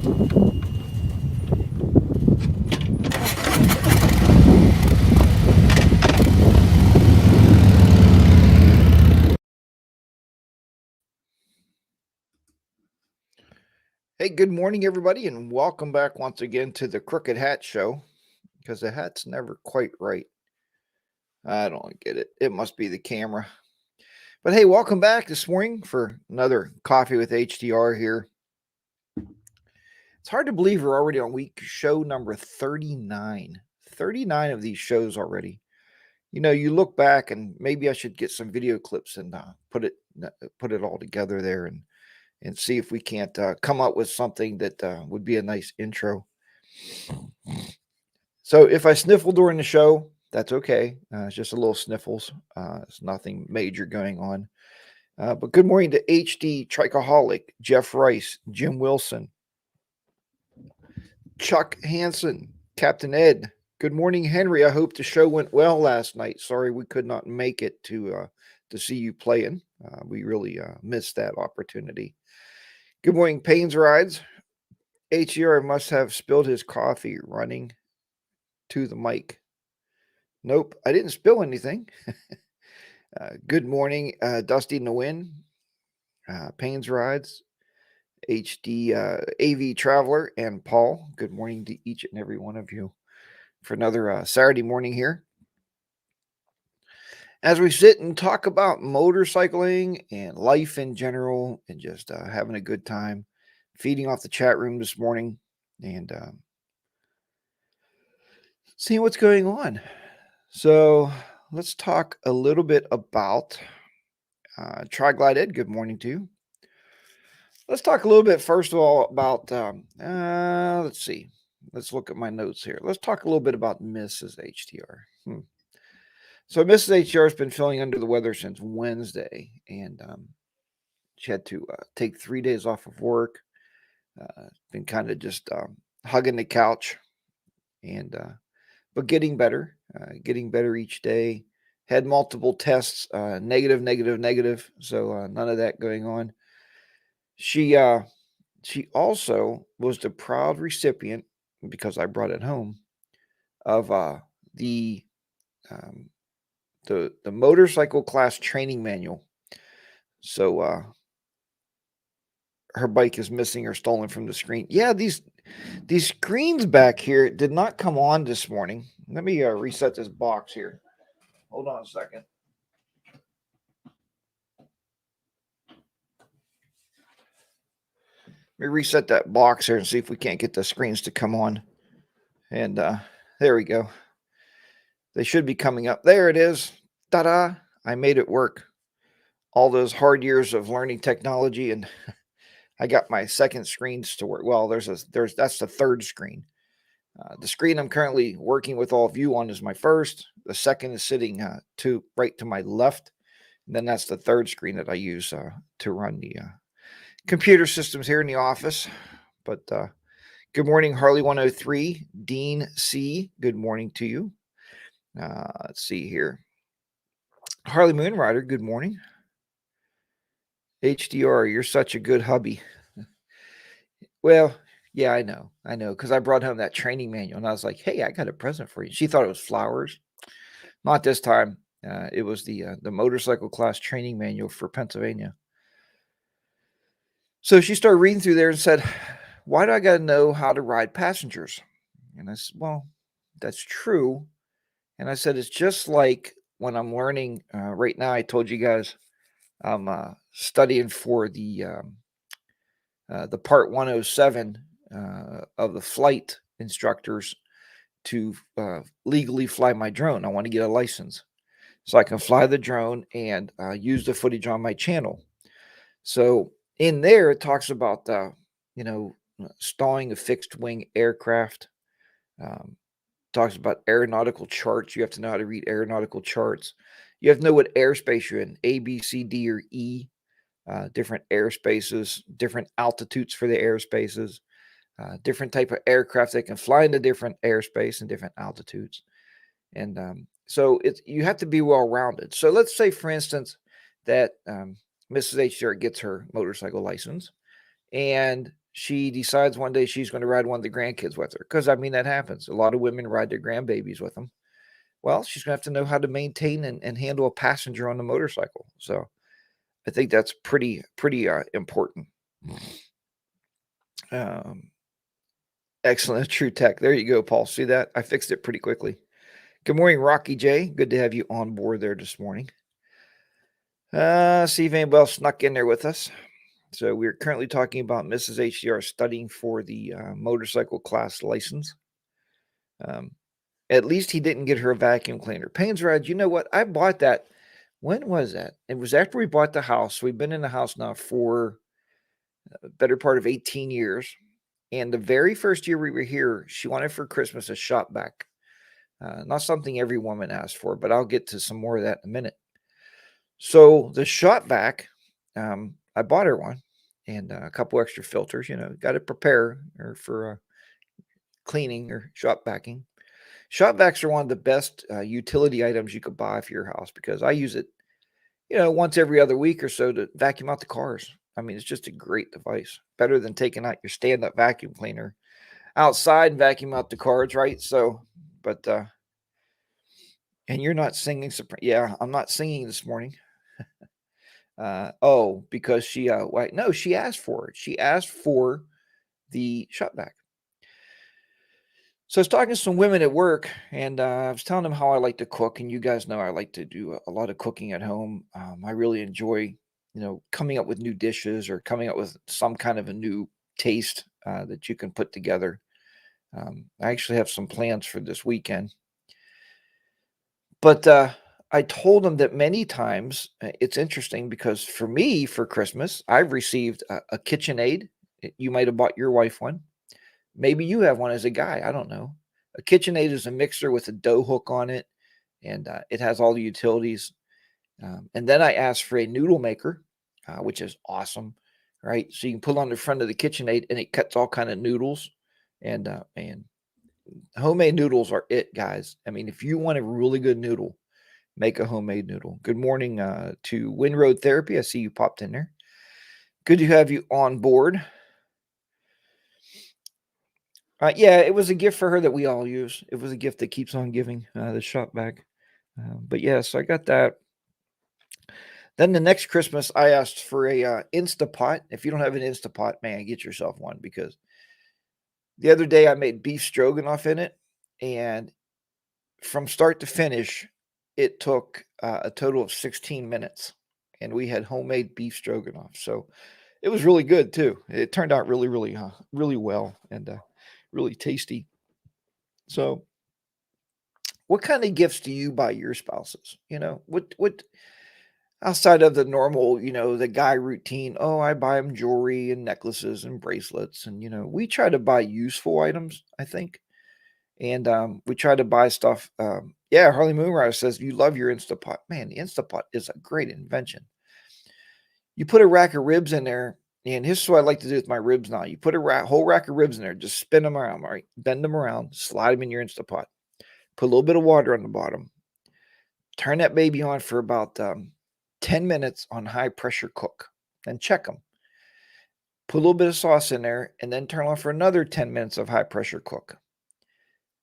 Hey, good morning, everybody, and welcome back once again to the Crooked Hat Show because the hat's never quite right. I don't get it. It must be the camera. But hey, welcome back this morning for another Coffee with HDR here. It's hard to believe we're already on show number 39. 39 of these shows already. You know, you look back and maybe I should get some video clips and put it all together there and see if we can't come up with something that would be a nice intro. So if I sniffle during the show, that's okay. It's just a little sniffles. It's nothing major going on. But good morning to HD Trichoholic, Jeff Rice, Jim Wilson, Chuck Hansen, Captain Ed. Good morning, Henry. I hope the show went well last night. Sorry we could not make it to see you playing. We really missed that opportunity. Good morning, Payne's Rides. HDR must have spilled his coffee running to the mic. Nope, I didn't spill anything. Good morning, Dusty in the Wind, Payne's Rides, HD AV Traveler, and Paul. Good morning to each and every one of you for another Saturday morning here. As we sit and talk about motorcycling and life in general and just having a good time, feeding off the chat room this morning and seeing what's going on. So let's talk a little bit about Triglide Ed. Good morning to you. Let's talk a little bit, first of all, about, let's see. Let's look at my notes here. Let's talk a little bit about Mrs. HDR. So Mrs. HDR has been feeling under the weather since Wednesday, and she had to take 3 days off of work. Been kind of just hugging the couch, and but getting better each day. Had multiple tests, negative. So none of that going on. She also was the proud recipient, because I brought it home, of the motorcycle class training manual. So her bike is missing or stolen from the screen. Yeah, these screens back here did not come on this morning. Let me reset this box here. Hold on a second. Let me reset that box here and see if we can't get the screens to come on. And there we go. They should be coming up. There it is. Ta-da! I made it work. All those hard years of learning technology, and I got my second screens to work. Well, that's the third screen. The screen I'm currently working with all of you on is my first. The second is sitting right to my left. And then that's the third screen that I use to run the computer systems here in the office. But good morning, Harley 103, Dean C. Good morning to you. Let's see here. Harley Moonrider, good morning. HDR, you're such a good hubby. Well, yeah, I know, because I brought home that training manual, and I was like, hey, I got a present for you. She thought it was flowers. Not this time. It was the motorcycle class training manual for Pennsylvania. So she started reading through there and said, why do I got to know how to ride passengers? And I said, well, that's true. And I said, it's just like when I'm learning right now. I told you guys I'm studying for the Part 107 of the flight instructors to legally fly my drone. I want to get a license so I can fly the drone and use the footage on my channel. So in there, it talks about, stowing a fixed wing aircraft. Talks about aeronautical charts. You have to know how to read aeronautical charts. You have to know what airspace you're in, A, B, C, D, or E. Different airspaces, different altitudes for the airspaces, different type of aircraft that can fly into different airspace and different altitudes. And so you have to be well-rounded. So let's say, for instance, that Mrs. HDR gets her motorcycle license, and she decides one day she's going to ride one of the grandkids with her. Because, I mean, that happens. A lot of women ride their grandbabies with them. Well, she's going to have to know how to maintain and handle a passenger on the motorcycle. So I think that's pretty important. Excellent. True tech. There you go, Paul. See that? I fixed it pretty quickly. Good morning, Rocky J. Good to have you on board there this morning. See if anybody else snuck in there with us. So we're currently talking about Mrs. HDR studying for the motorcycle class license. At least he didn't get her a vacuum cleaner. Payne's Ride, you know what? I bought that. When was that? It was after we bought the house. We've been in the house now for a better part of 18 years. And the very first year we were here, she wanted for Christmas a shop vac. Not something every woman asks for, but I'll get to some more of that in a minute. So the shop vac, I bought her one and a couple extra filters. Got to prepare her for cleaning or shop vacuuming. Shop vacs are one of the best utility items you could buy for your house because I use it, once every other week or so to vacuum out the cars. I mean, it's just a great device. Better than taking out your stand-up vacuum cleaner outside and vacuum out the cars, right? So, but, and you're not singing. Yeah, I'm not singing this morning. Because she, no, she asked for it. She asked for the shop vac. So I was talking to some women at work, and I was telling them how I like to cook. And you guys know I like to do a lot of cooking at home. I really enjoy, coming up with new dishes or coming up with some kind of a new taste that you can put together. I actually have some plans for this weekend. But I told them that many times it's interesting because for me, for Christmas, I've received a KitchenAid. You might have bought your wife one. Maybe you have one as a guy. I don't know. A KitchenAid is a mixer with a dough hook on it, and it has all the utilities. And then I asked for a noodle maker, which is awesome, right? So you can put on the front of the KitchenAid, and it cuts all kind of noodles. And homemade noodles are it, guys. I mean, if you want a really good noodle, make a homemade noodle. Good morning to Windroad Therapy. I see you popped in there. Good to have you on board. Yeah, it was a gift for her that we all use. It was a gift that keeps on giving, the shop vac. But yeah, so I got that. Then the next Christmas, I asked for a Instapot. If you don't have an Instapot, man, get yourself one because the other day I made beef stroganoff in it, and from start to finish, it took a total of 16 minutes, and we had homemade beef stroganoff. So it was really good too. It turned out really, really, really well and really tasty. So, what kind of gifts do you buy your spouses? What outside of the normal, the guy routine? Oh, I buy them jewelry and necklaces and bracelets, and we try to buy useful items. I think, and we try to buy stuff. Yeah, Harley Moonrise says you love your Instapot. Man, the Instapot is a great invention. You put a rack of ribs in there, and here's what I like to do with my ribs now. You put a whole rack of ribs in there, just spin them around, right? Bend them around, slide them in your Instapot. Put a little bit of water on the bottom. Turn that baby on for about 10 minutes on high pressure cook. Then check them. Put a little bit of sauce in there, and then turn on for another 10 minutes of high pressure cook.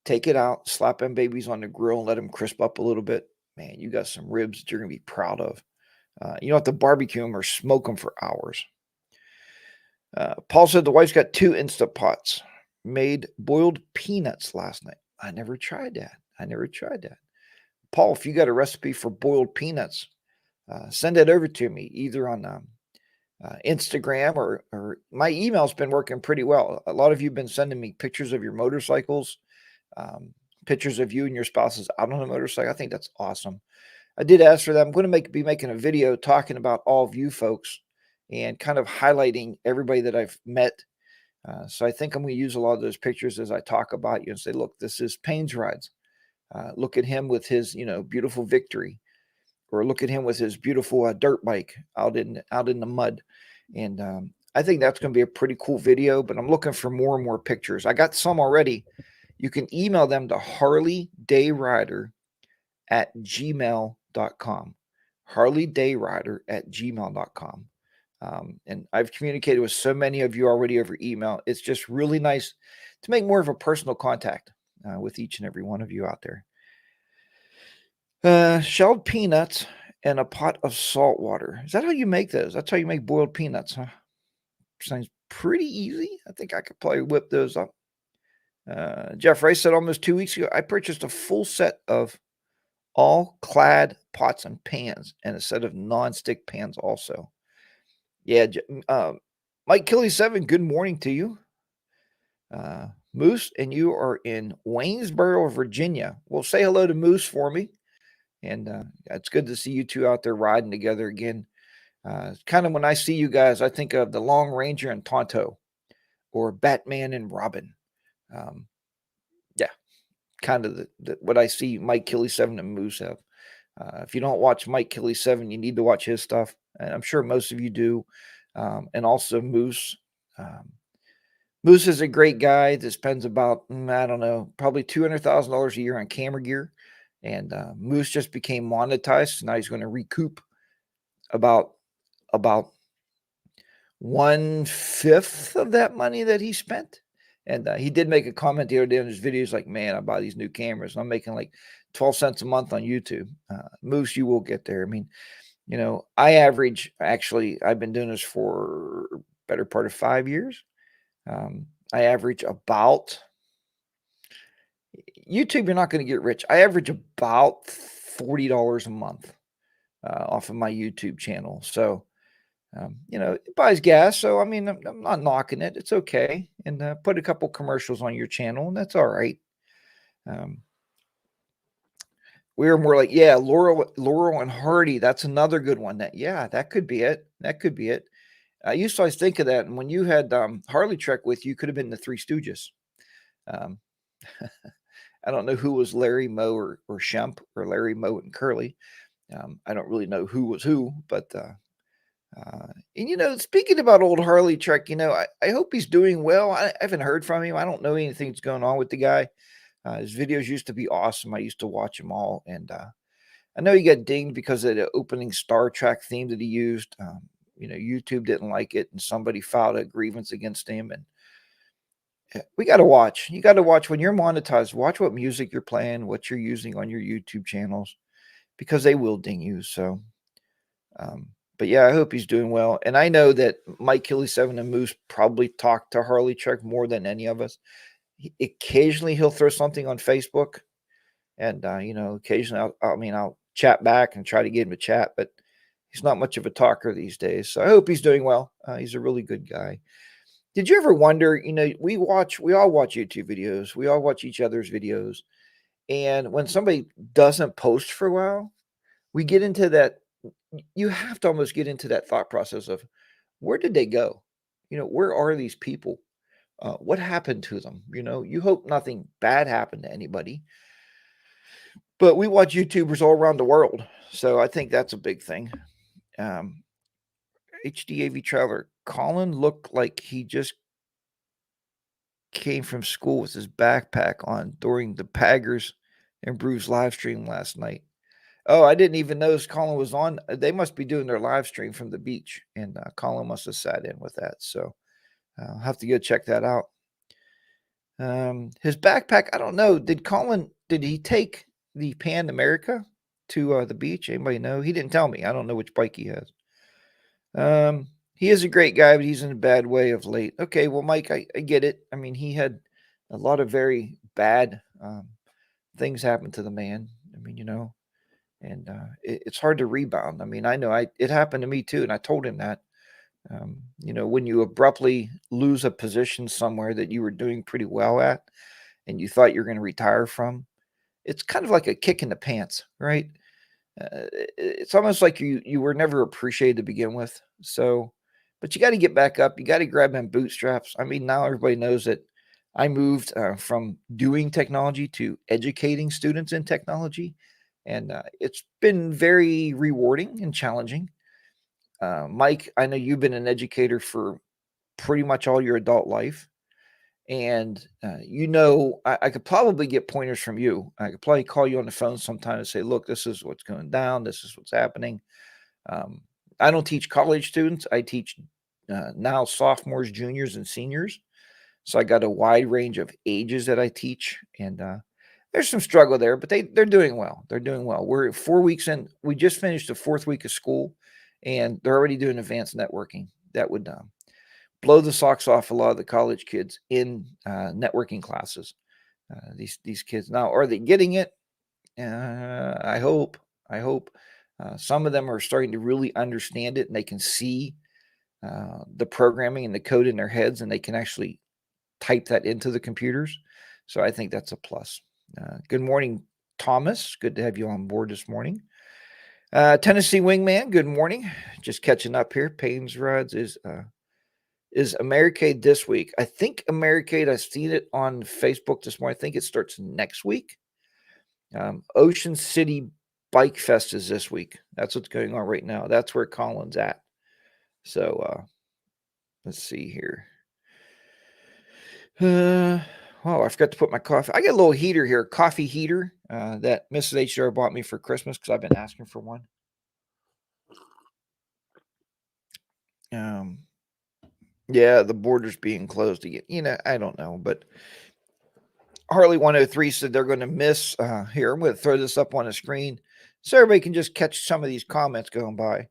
Take it out, slap them babies on the grill, and let them crisp up a little bit. Man, you got some ribs that you're going to be proud of. You don't have to barbecue them or smoke them for hours. Paul said the wife's got 2 Instant Pots. Made boiled peanuts last night. I never tried that. Paul, if you got a recipe for boiled peanuts, send it over to me either on Instagram or my email's been working pretty well. A lot of you have been sending me pictures of your motorcycles, pictures of you and your spouses out on a motorcycle. I think that's awesome. I did ask for that. I'm going to be making a video talking about all of you folks and kind of highlighting everybody that I've met. So I think I'm going to use a lot of those pictures as I talk about you and say, look, this is Payne's Rides. Look at him with his, beautiful Victory, or look at him with his beautiful dirt bike out in the mud. And I think that's going to be a pretty cool video, but I'm looking for more and more pictures. I got some already. You can email them to harleydayrider@gmail.com. harleydayrider@gmail.com. And I've communicated with so many of you already over email. It's just really nice to make more of a personal contact with each and every one of you out there. Shelled peanuts and a pot of salt water. Is that how you make those? That's how you make boiled peanuts, huh? Sounds pretty easy. I think I could probably whip those up. Jeff Rice said almost 2 weeks ago, I purchased a full set of all clad pots and pans and a set of non-stick pans also. Yeah, Mike Killy 7, good morning to you. Moose, and you are in Waynesboro, Virginia. Well, say hello to Moose for me. And it's good to see you two out there riding together again. Kind of when I see you guys, I think of the Long Ranger and Tonto or Batman and Robin. Yeah, kind of what I see Mike Killy 7 and Moose have. If you don't watch Mike Killy 7, you need to watch his stuff. And I'm sure most of you do. And also Moose. Moose is a great guy that spends about, I don't know, probably $200,000 a year on camera gear. And Moose just became monetized. So now he's going to recoup about 1/5 of that money that he spent. And he did make a comment the other day on his videos like, man, I buy these new cameras and I'm making like 12 cents a month on YouTube. Moose, you will get there. I mean, I average, actually, I've been doing this for better part of 5 years. I average about, YouTube, you're not going to get rich. I average about $40 a month off of my YouTube channel. So, it buys gas. So, I mean, I'm not knocking it. It's okay. And put a couple commercials on your channel, and that's all right. We were more like, yeah, Laurel and Hardy. That's another good one. That could be it. That could be it. I used to always think of that. And when you had Harley Trek with you, could have been the Three Stooges. Um, I don't know who was Larry, Moe, or Shemp, or Larry, Moe, and Curly. I don't really know who was who, but and speaking about old Harley Trek, I hope he's doing well. I haven't heard from him. I don't know anything that's going on with the guy. His videos used to be awesome. I used to watch them all, and I know he got dinged because of the opening Star Trek theme that he used. YouTube didn't like it, and somebody filed a grievance against him. And we got to watch. You got to watch when you're monetized. Watch what music you're playing, what you're using on your YouTube channels, because they will ding you. So, but yeah, I hope he's doing well. And I know that Mike Killy 7 and Moose probably talk to Harley Trek more than any of us. Occasionally he'll throw something on Facebook, and occasionally I'll chat back and try to get him to chat, but he's not much of a talker these days. So I hope he's doing well. He's a really good guy. Did you ever wonder, we all watch YouTube videos. We all watch each other's videos. And when somebody doesn't post for a while, we get into that. You have to almost get into that thought process of, where did they go? Where are these people? What happened to them? You hope nothing bad happened to anybody. But we watch YouTubers all around the world. So I think that's a big thing. HDAV Traveler, Colin looked like he just came from school with his backpack on during the Paggers and Brews live stream last night. Oh, I didn't even notice Colin was on. They must be doing their live stream from the beach, and Colin must have sat in with that. So I'll have to go check that out. His backpack, I don't know. Did he take the Pan America to the beach? Anybody know? He didn't tell me. I don't know which bike he has. He is a great guy, but he's in a bad way of late. Okay, well, Mike, I get it. I mean, he had a lot of very bad things happen to the man. I mean, and it's hard to rebound. I mean, I know it happened to me too, and I told him that. When you abruptly lose a position somewhere that you were doing pretty well at, and you thought you're going to retire from, it's kind of like a kick in the pants, right? It's almost like you were never appreciated to begin with. So, but you got to get back up. You got to grab them bootstraps. I mean, now everybody knows that I moved from doing technology to educating students in technology. And it's been very rewarding and challenging. Mike, I know you've been an educator for pretty much all your adult life. And, I could probably get pointers from you. I could probably call you on the phone sometime and say, look, this is what's going down. This is what's happening. I don't teach college students. I teach now sophomores, juniors, and seniors. So I got a wide range of ages that I teach, and there's some struggle there, but they're doing well. They're doing well. We're 4 weeks in. We just finished the fourth week of school, and they're already doing advanced networking. That would blow the socks off a lot of the college kids in networking classes. These kids now, are they getting it? I hope. I hope. Some of them are starting to really understand it, and they can see the programming and the code in their heads, and they can actually type that into the computers. So I think that's a plus. Good morning, Thomas. Good to have you on board this morning. Tennessee Wingman, good morning. Just catching up here. Payne's Rods is Americade this week. I think Americade, I've seen it on Facebook this morning. I think it starts next week. Ocean City Bike Fest is this week. That's what's going on right now. That's where Colin's at. So let's see here. Oh, I forgot to put my coffee. I got a little heater here, coffee heater that Mrs. HDR bought me for Christmas because I've been asking for one. Yeah, the border's being closed again. I don't know, but Harley 103 said they're going to miss here. I'm going to throw this up on the screen so everybody can just catch some of these comments going by.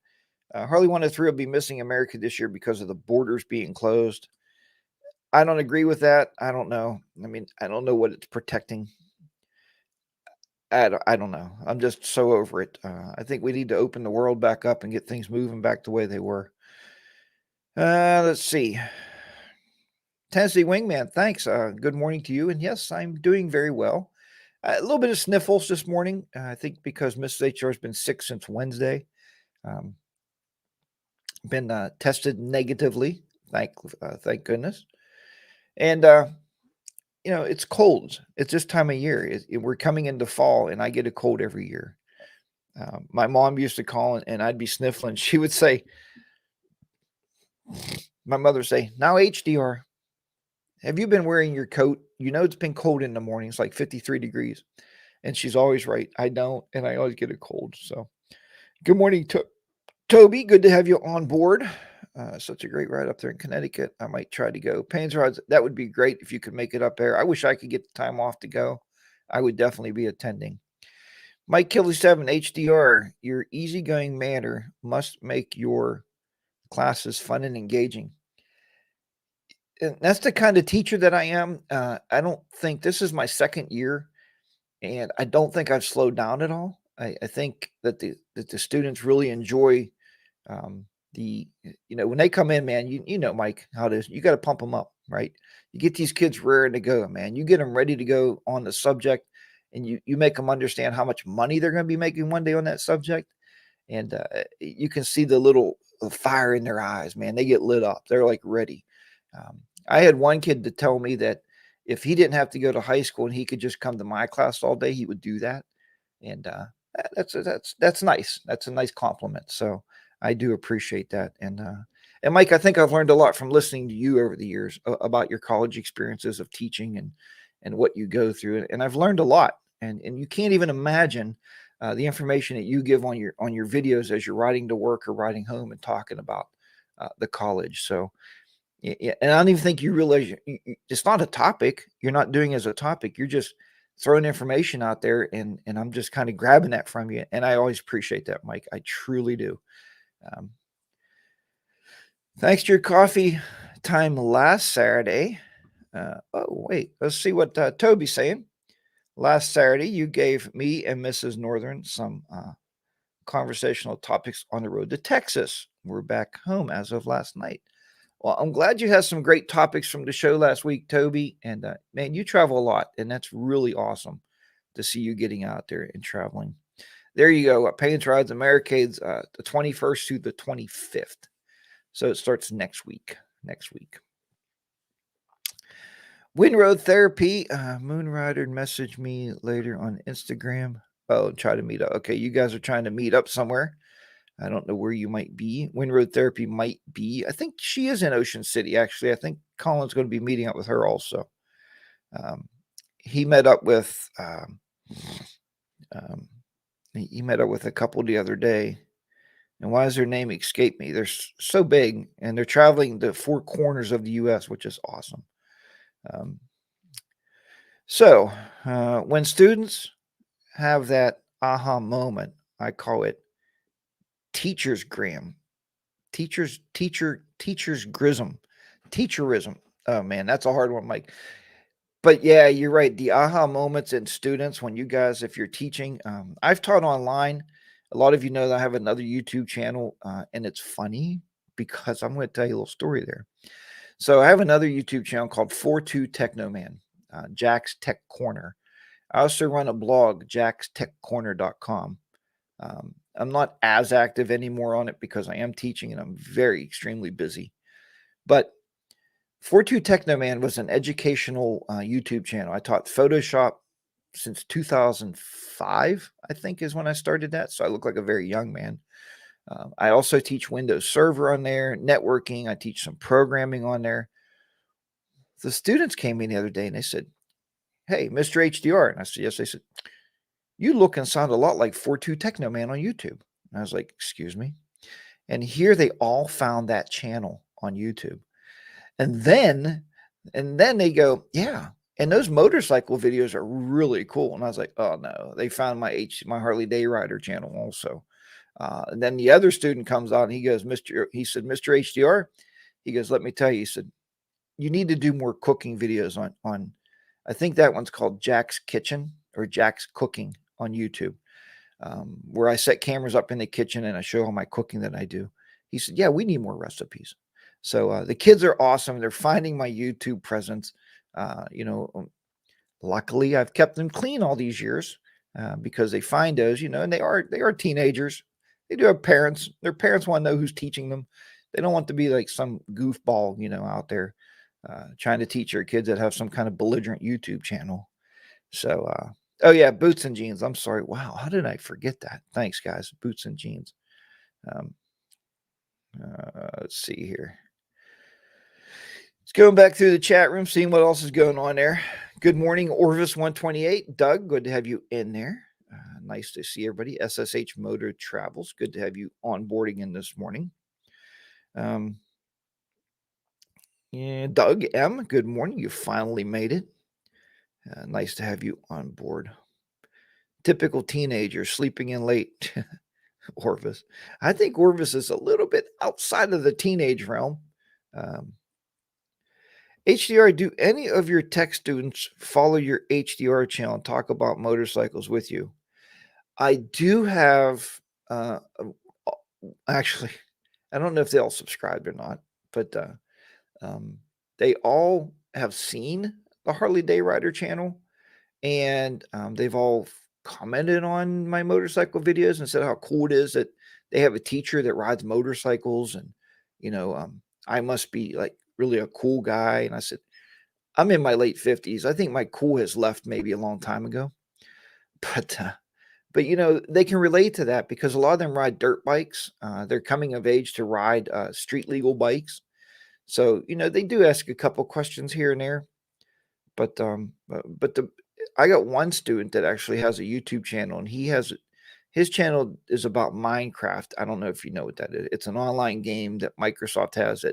Harley 103 will be missing America this year because of the borders being closed. I don't agree with that. I don't know. I mean, I don't know what it's protecting. I don't know. I'm just so over it. I think we need to open the world back up and get things moving back the way they were. Let's see. Tennessee Wingman, thanks. Good morning to you. And yes, I'm doing very well. A little bit of sniffles this morning. I think because Mrs. HR has been sick since Wednesday. Been tested negatively. Thank goodness. And it's cold. It's this time of year. We're coming into fall, and I get a cold every year. My mom used to call, and I'd be sniffling. She would say, my mother would say, "Now HDR, have you been wearing your coat? You know it's been cold in the morning. It's like 53 degrees." And she's always right. I don't, and I always get a cold. So good morning, Toby. Good to have you on board. Such a great ride up there in Connecticut. I might try to go. Payne's Rods, that would be great if you could make it up there. I wish I could get the time off to go. I would definitely be attending. Mike Kelly 7 HDR, your easygoing manner must make your classes fun and engaging. And that's the kind of teacher that I am. I don't think this is my second year, and I don't think I've slowed down at all. I think that the students really enjoy when they come in, man, Mike, how it is. You got to pump them up, right? You get these kids raring to go, man. You get them ready to go on the subject, and you make them understand how much money they're going to be making one day on that subject. And you can see the little fire in their eyes, man. They get lit up. They're like ready. I had one kid to tell me that if he didn't have to go to high school and he could just come to my class all day, he would do that. And that's nice. That's a nice compliment. So I do appreciate that. And Mike, I think I've learned a lot from listening to you over the years about your college experiences of teaching and what you go through. And I've learned a lot. And you can't even imagine the information that you give on your videos as you're riding to work or riding home and talking about the college. So, yeah, and I don't even think you realize it's not a topic. You're not doing it as a topic. You're just throwing information out there, and I'm just kind of grabbing that from you. And I always appreciate that, Mike. I truly do. Thanks to your coffee time last Saturday. Wait, let's see what Toby's saying. Last Saturday, you gave me and Mrs. Northern some conversational topics on the road to Texas. We're back home as of last night. Well, I'm glad you had some great topics from the show last week, Toby. And man, you travel a lot, and that's really awesome to see you getting out there and traveling. There you go. Payne's Rides Americades, the 21st to the 25th. So it starts next week. Windroad Therapy. Moonrider messaged me later on Instagram. Oh, try to meet up. Okay, you guys are trying to meet up somewhere. I don't know where you might be. Windroad Therapy might be. I think she is in Ocean City, actually. I think Colin's going to be meeting up with her also. He met up with he met up with a couple the other day. And why does their name escape me? They're so big, and they're traveling the four corners of the U.S., which is awesome. Um, so, when students have that aha moment, I call it teachers gram, teachers grism, teacherism. Oh man, that's a hard one, Mike. But yeah, you're right. The aha moments in students when you guys, if you're teaching, I've taught online. A lot of you know that I have another YouTube channel, and it's funny because I'm going to tell you a little story there. So I have another YouTube channel called 42 Techno Man, Jack's Tech Corner. I also run a blog, jackstechcorner.com. I'm not as active anymore on it because I am teaching and I'm very extremely busy. But 42 Techno Man was an educational YouTube channel. I taught Photoshop since 2005, I think is when I started that. So I look like a very young man. I also teach Windows Server on there, networking. I teach some programming on there. The students came in the other day and they said, "Hey, Mr. HDR." And I said, "Yes." They said, "You look and sound a lot like 42 Techno Man on YouTube." And I was like, "Excuse me?" And here they all found that channel on YouTube. And then they go, "Yeah, and those motorcycle videos are really cool." And I was like, "Oh, no." They found my Harley Day Rider channel also. And then the other student comes on, he goes, he said, "Mr. HDR," he goes, "Let me tell you," he said, "you need to do more cooking videos on I think that one's called Jack's Kitchen or Jack's Cooking on YouTube, where I set cameras up in the kitchen and I show all my cooking that I do." He said, "Yeah, we need more recipes." So the kids are awesome. They're finding my YouTube presence. Uh, you know, um, Luckily, I've kept them clean all these years because they find those, and they are teenagers. They do have parents. Their parents want to know who's teaching them. They don't want to be like some goofball, out there trying to teach their kids that have some kind of belligerent YouTube channel. So, oh yeah, boots and jeans. I'm sorry. Wow, how did I forget that? Thanks, guys. Boots and jeans. Um, let's see here. Let's going back through the chat room, seeing what else is going on there. Good morning, Orvis128. Doug, good to have you in there. Nice to see everybody. SSH Motor Travels, good to have you onboarding in this morning. Yeah, Doug M, good morning. You finally made it. Nice to have you on board. Typical teenager sleeping in late. Orvis. I think Orvis is a little bit outside of the teenage realm. HDR, do any of your tech students follow your HDR channel and talk about motorcycles with you? I do have, actually, I don't know if they all subscribed or not, but they all have seen the Harley Day Rider channel, and they've all commented on my motorcycle videos and said how cool it is that they have a teacher that rides motorcycles, and I must be like really a cool guy. And I said, I'm in my late 50s. I think my cool has left maybe a long time ago. But they can relate to that because a lot of them ride dirt bikes. They're coming of age to ride street legal bikes. So, they do ask a couple questions here and there. But I got one student that actually has a YouTube channel, and his channel is about Minecraft. I don't know if you know what that is. It's an online game that Microsoft has.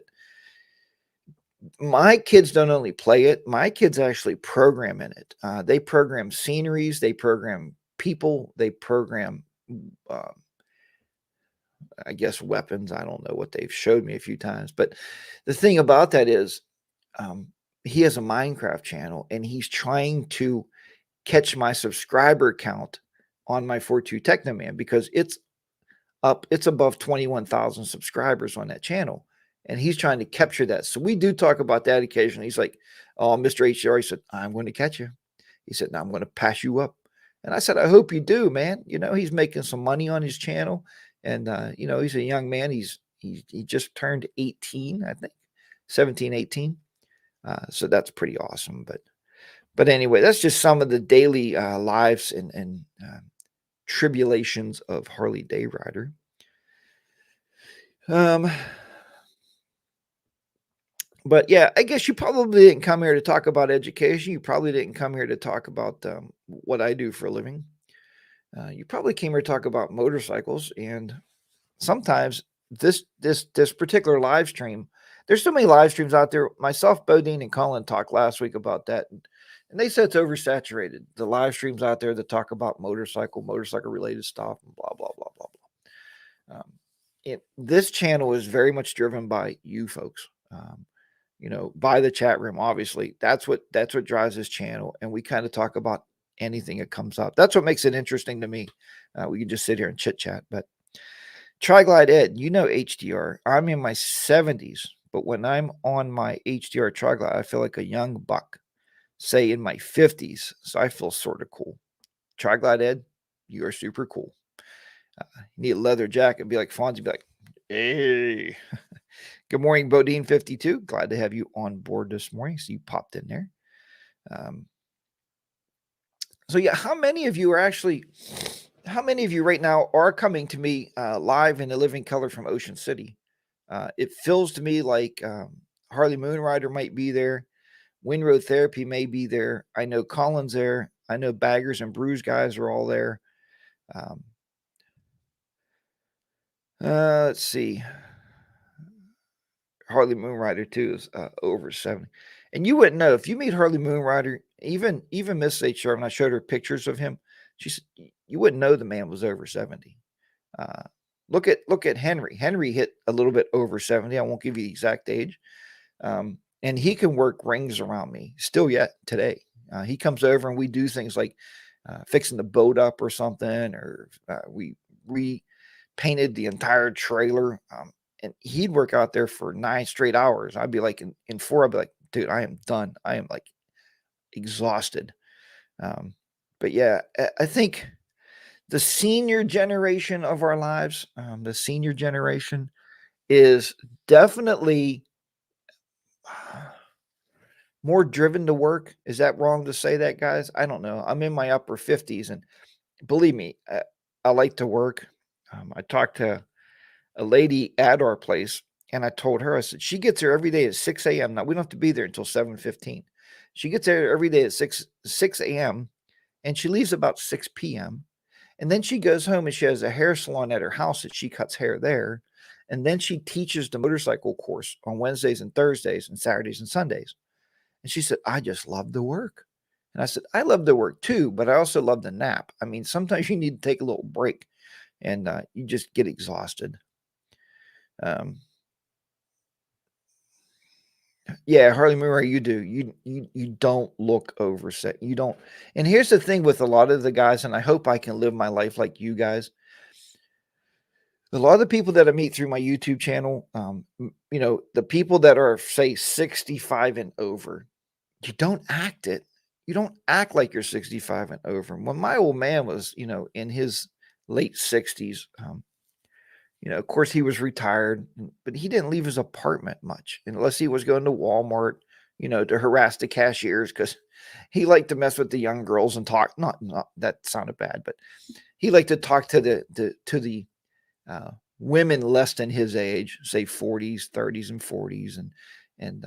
My kids don't only play it, my kids actually program in it. They program sceneries, they program people, they program, uh, I guess, weapons. I don't know what they've showed me a few times. But the thing about that is, um, he has a Minecraft channel and he's trying to catch my subscriber count on my 42 Technoman because it's above 21,000 subscribers on that channel. And he's trying to capture that. So we do talk about that occasionally. He's like, "Oh, Mr. HDR," he said, "I'm going to catch you." He said, "Now I'm going to pass you up." And I said, "I hope you do, man." He's making some money on his channel. And, he's a young man. He just turned 18, I think, 17, 18. So that's pretty awesome. But anyway, that's just some of the daily lives and tribulations of Harley Day Rider. But yeah, I guess you probably didn't come here to talk about education. You probably didn't come here to talk about what I do for a living. You probably came here to talk about motorcycles. And sometimes this particular live stream, there's so many live streams out there. Myself, Bodine, and Colin talked last week about that, and they said it's oversaturated. The live streams out there that talk about motorcycle related stuff, and blah blah blah blah blah. This channel is very much driven by you folks. By the chat room. Obviously, that's what drives this channel, and we kind of talk about anything that comes up. That's what makes it interesting to me. We can just sit here and chit chat, but Triglide Ed, HDR. I'm in my 70s, but when I'm on my HDR Triglide, I feel like a young buck, say in my 50s. So I feel sort of cool. Triglide Ed, you are super cool. You need a leather jacket, be like Fonzie, be like, hey. Good morning, Bodine 52. Glad to have you on board this morning. So you popped in there. So yeah, how many of you right now are coming to me live in the living color from Ocean City? It feels to me like Harley Moonrider might be there. Windroad Therapy may be there. I know Colin's there. I know Baggers and Brews guys are all there. Let's see. Harley Moonrider too is over 70. And you wouldn't know if you meet Harley Moonrider, even Miss H. Sharp, and I showed her pictures of him. She said you wouldn't know the man was over 70. Look at Henry. Henry hit a little bit over 70. I won't give you the exact age. And he can work rings around me still yet today. He comes over and we do things like fixing the boat up or something, or we repainted the entire trailer. And he'd work out there for 9 straight hours. I'd be like, in 4, I'd be like, dude, I am done. I am like exhausted. But yeah, I think the senior generation of our lives, the senior generation is definitely more driven to work. Is that wrong to say that, guys? I don't know. I'm in my upper 50s, and believe me, I like to work. I talked to a lady at our place, and I told her, I said, she gets there every day at 6 a.m. Now, we don't have to be there until 7:15. She gets there every day at 6 a.m., and she leaves about 6 p.m. And then she goes home and she has a hair salon at her house that she cuts hair there. And then she teaches the motorcycle course on Wednesdays and Thursdays and Saturdays and Sundays. And she said, I just love the work. And I said, I love the work too, but I also love the nap. I mean, sometimes you need to take a little break, and you just get exhausted. Yeah, Harley Murray, you do. You don't look overset. You don't. And here's the thing with a lot of the guys, and I hope I can live my life like you guys. A lot of the people that I meet through my YouTube channel, the people that are, say, 65 and over, you don't act it. You don't act like you're 65 and over. When my old man was, in his late 60s, of course, he was retired, but he didn't leave his apartment much unless he was going to Walmart, to harass the cashiers, because he liked to mess with the young girls and talk. Not that sounded bad, but he liked to talk to the women less than his age, say 40s, 30s, and 40s, and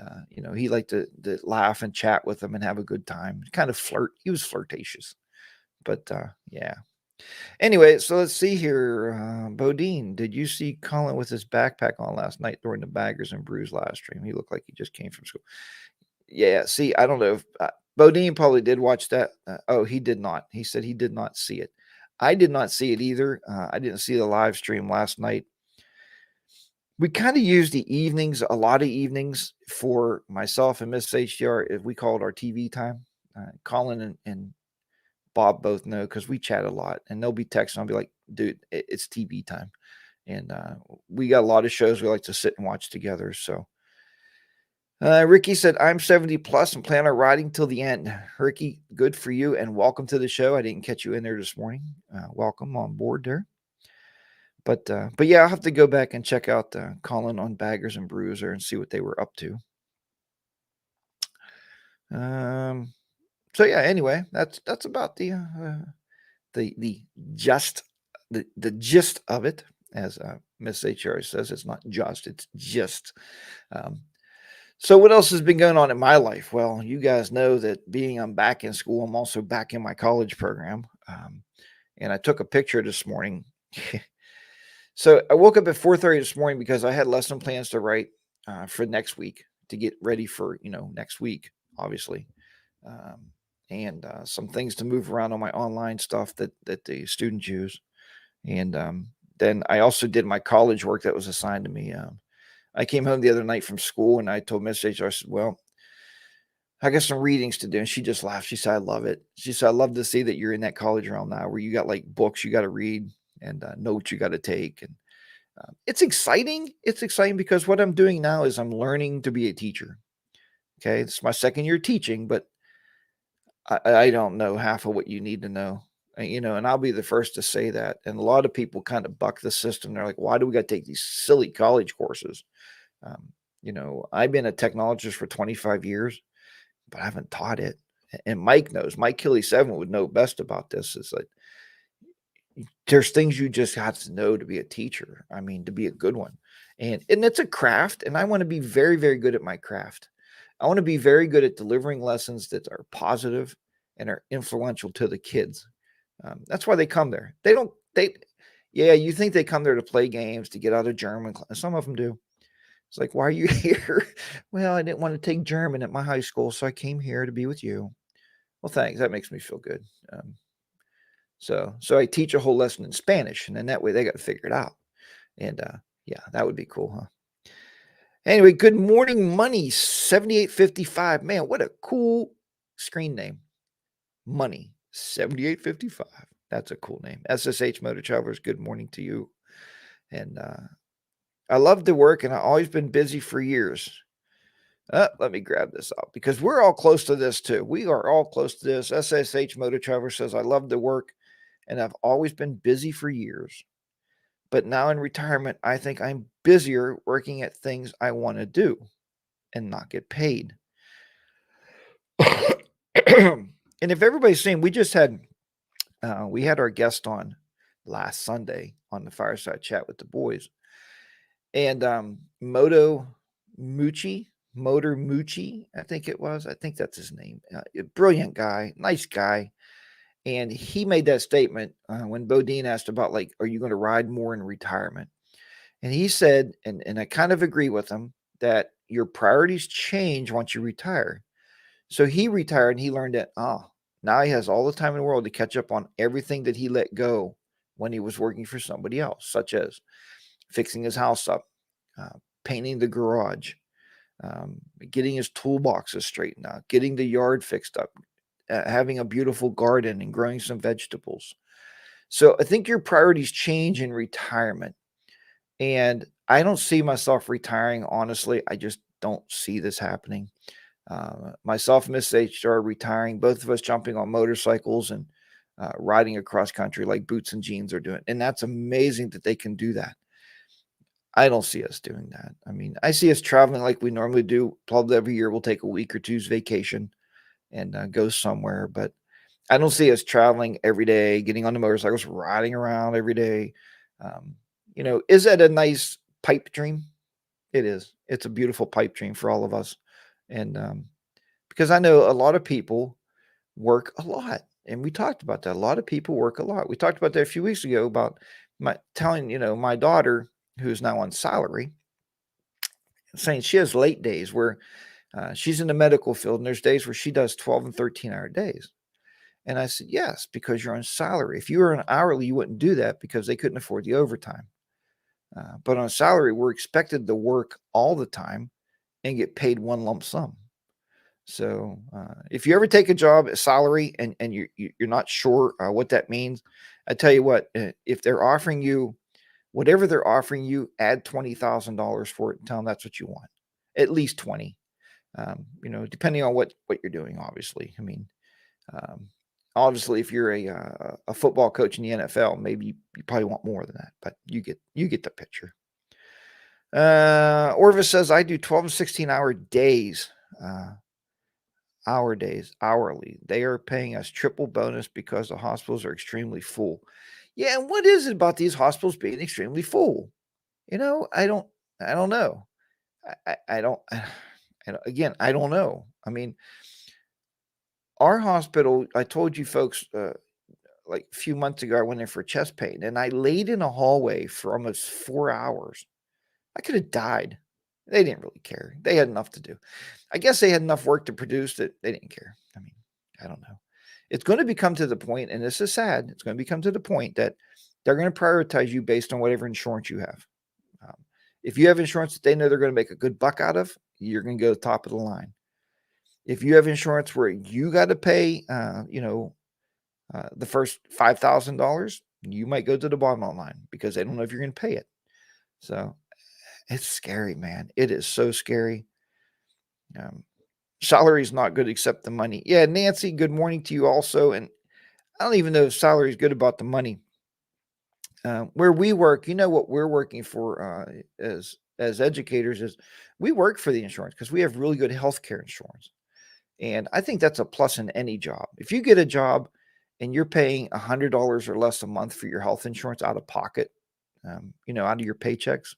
he liked to laugh and chat with them and have a good time, kind of flirt. He was flirtatious, but yeah. Anyway, so let's see here. Bodine, did you see Colin with his backpack on last night during the Baggers and Brews live stream? He looked like he just came from school. Yeah, see, I don't know if Bodine probably did watch that. Oh, he did not. He said he did not see it. I did not see it either. I didn't see the live stream last night. We kind of use the evenings, a lot of evenings, for myself and Miss HDR, if we call it our TV time. Colin and Bob both know, because we chat a lot, and they'll be texting. I'll be like, dude, it's TV time. And we got a lot of shows we like to sit and watch together. So Ricky said, I'm 70 plus and plan on riding till the end. Ricky, good for you, and welcome to the show. I didn't catch you in there this morning. Welcome on board there. But yeah, I'll have to go back and check out Colin on Baggers and Brews there and see what they were up to. So yeah, anyway, that's about the gist of it, as Miss HR says. It's not just, it's just. So what else has been going on in my life? Well, you guys know that I'm back in school, I'm also back in my college program. And I took a picture this morning. So I woke up at 4:30 this morning because I had lesson plans to write for next week to get ready for next week, obviously, um, and some things to move around on my online stuff that the students use, and then I also did my college work that was assigned to me. I came home the other night from school and I told Miss HR, I said, "Well, I got some readings to do." And she just laughed. She said, "I love it." She said, "I love to see that you're in that college realm now where you got like books you got to read and notes you got to take." And it's exciting. It's exciting because what I'm doing now is I'm learning to be a teacher. Okay. It's my second year teaching, but I don't know half of what you need to know. And I'll be the first to say that. And a lot of people kind of buck the system. They're like, why do we got to take these silly college courses? Um, I've been a technologist for 25 years, but I haven't taught it. And Mike knows. Mike Killy 7 would know best about this. Is like there's things you just have to know to be a teacher. I mean, to be a good one. And it's a craft, and I want to be very, very good at my craft. I want to be very good at delivering lessons that are positive and are influential to the kids. That's why they come there. Yeah, you think they come there to play games, to get out of German class. Some of them do. It's like, why are you here? Well, I didn't want to take German at my high school, so I came here to be with you. Well, thanks. That makes me feel good. So I teach a whole lesson in Spanish, and then that way they got to figure it out. And yeah, that would be cool, huh? Anyway, good morning, Money 7855. Man, what a cool screen name. Money 7855. That's a cool name. SSH Motor Travelers, good morning to you. And I love to work, and I've always been busy for years. Let me grab this up because we're all close to this too. We are all close to this. SSH Motor Traveler says, I love to work, and I've always been busy for years. But now in retirement, I think I'm busier working at things I want to do and not get paid. And if everybody's saying we had our guest on last Sunday on the fireside chat with the boys, and Motor Mucci, I think it was. I think that's his name. Brilliant guy, nice guy. And he made that statement when Bodine asked about, like, are you going to ride more in retirement? And he said, and I kind of agree with him, that your priorities change once you retire. So he retired and he learned that, now he has all the time in the world to catch up on everything that he let go when he was working for somebody else, such as fixing his house up, painting the garage, getting his toolboxes straightened out, getting the yard fixed up, having a beautiful garden and growing some vegetables. So I think your priorities change in retirement. And I don't see myself retiring, honestly. I just don't see this happening. Myself and Miss HR retiring, both of us jumping on motorcycles and riding across country like Boots and Jeans are doing. And that's amazing that they can do that. I don't see us doing that. I mean, I see us traveling like we normally do. Probably every year we'll take a week or two's vacation and go somewhere. But I don't see us traveling every day, getting on the motorcycles, riding around every day. Is that a nice pipe dream? It is. It's a beautiful pipe dream for all of us. And because I know a lot of people work a lot. And we talked about that. A lot of people work a lot. We talked about that a few weeks ago about my daughter, who's now on salary, saying she has late days where she's in the medical field and there's days where she does 12 and 13-hour days. And I said, yes, because you're on salary. If you were on hourly, you wouldn't do that because they couldn't afford the overtime. But on salary, we're expected to work all the time and get paid one lump sum. So if you ever take a job at salary and you're not sure what that means, I tell you what, if they're offering you whatever they're offering you, add $20,000 for it and tell them that's what you want. At least 20. Depending on what you're doing, obviously. I mean, obviously, if you're a football coach in the NFL, maybe you probably want more than that, but you get the picture. Orvis says, I do 12 and 16-hour days, hourly. They are paying us triple bonus because the hospitals are extremely full. Yeah, and what is it about these hospitals being extremely full? I don't know. I don't, again, I don't know. I mean, our hospital, I told you folks like a few months ago, I went in for chest pain and I laid in a hallway for almost 4 hours. I could have died. They didn't really care. They had enough to do. I guess they had enough work to produce that they didn't care. I mean, I don't know. It's going to become to the point, and this is sad. It's going to become to the point that they're going to prioritize you based on whatever insurance you have. Um, if you have insurance that they know they're going to make a good buck out of, you're going to go top of the line. If you have insurance where you got to pay, the first $5,000, you might go to the bottom of the line because they don't know if you're going to pay it. So it's scary, man. It is so scary. Salary is not good except the money. Yeah, Nancy, good morning to you also. And I don't even know if salary is good about the money. Where we work, you know what we're working for as educators is we work for the insurance because we have really good healthcare insurance. And I think that's a plus in any job. If you get a job and you're paying $100 or less a month for your health insurance out of pocket, out of your paychecks,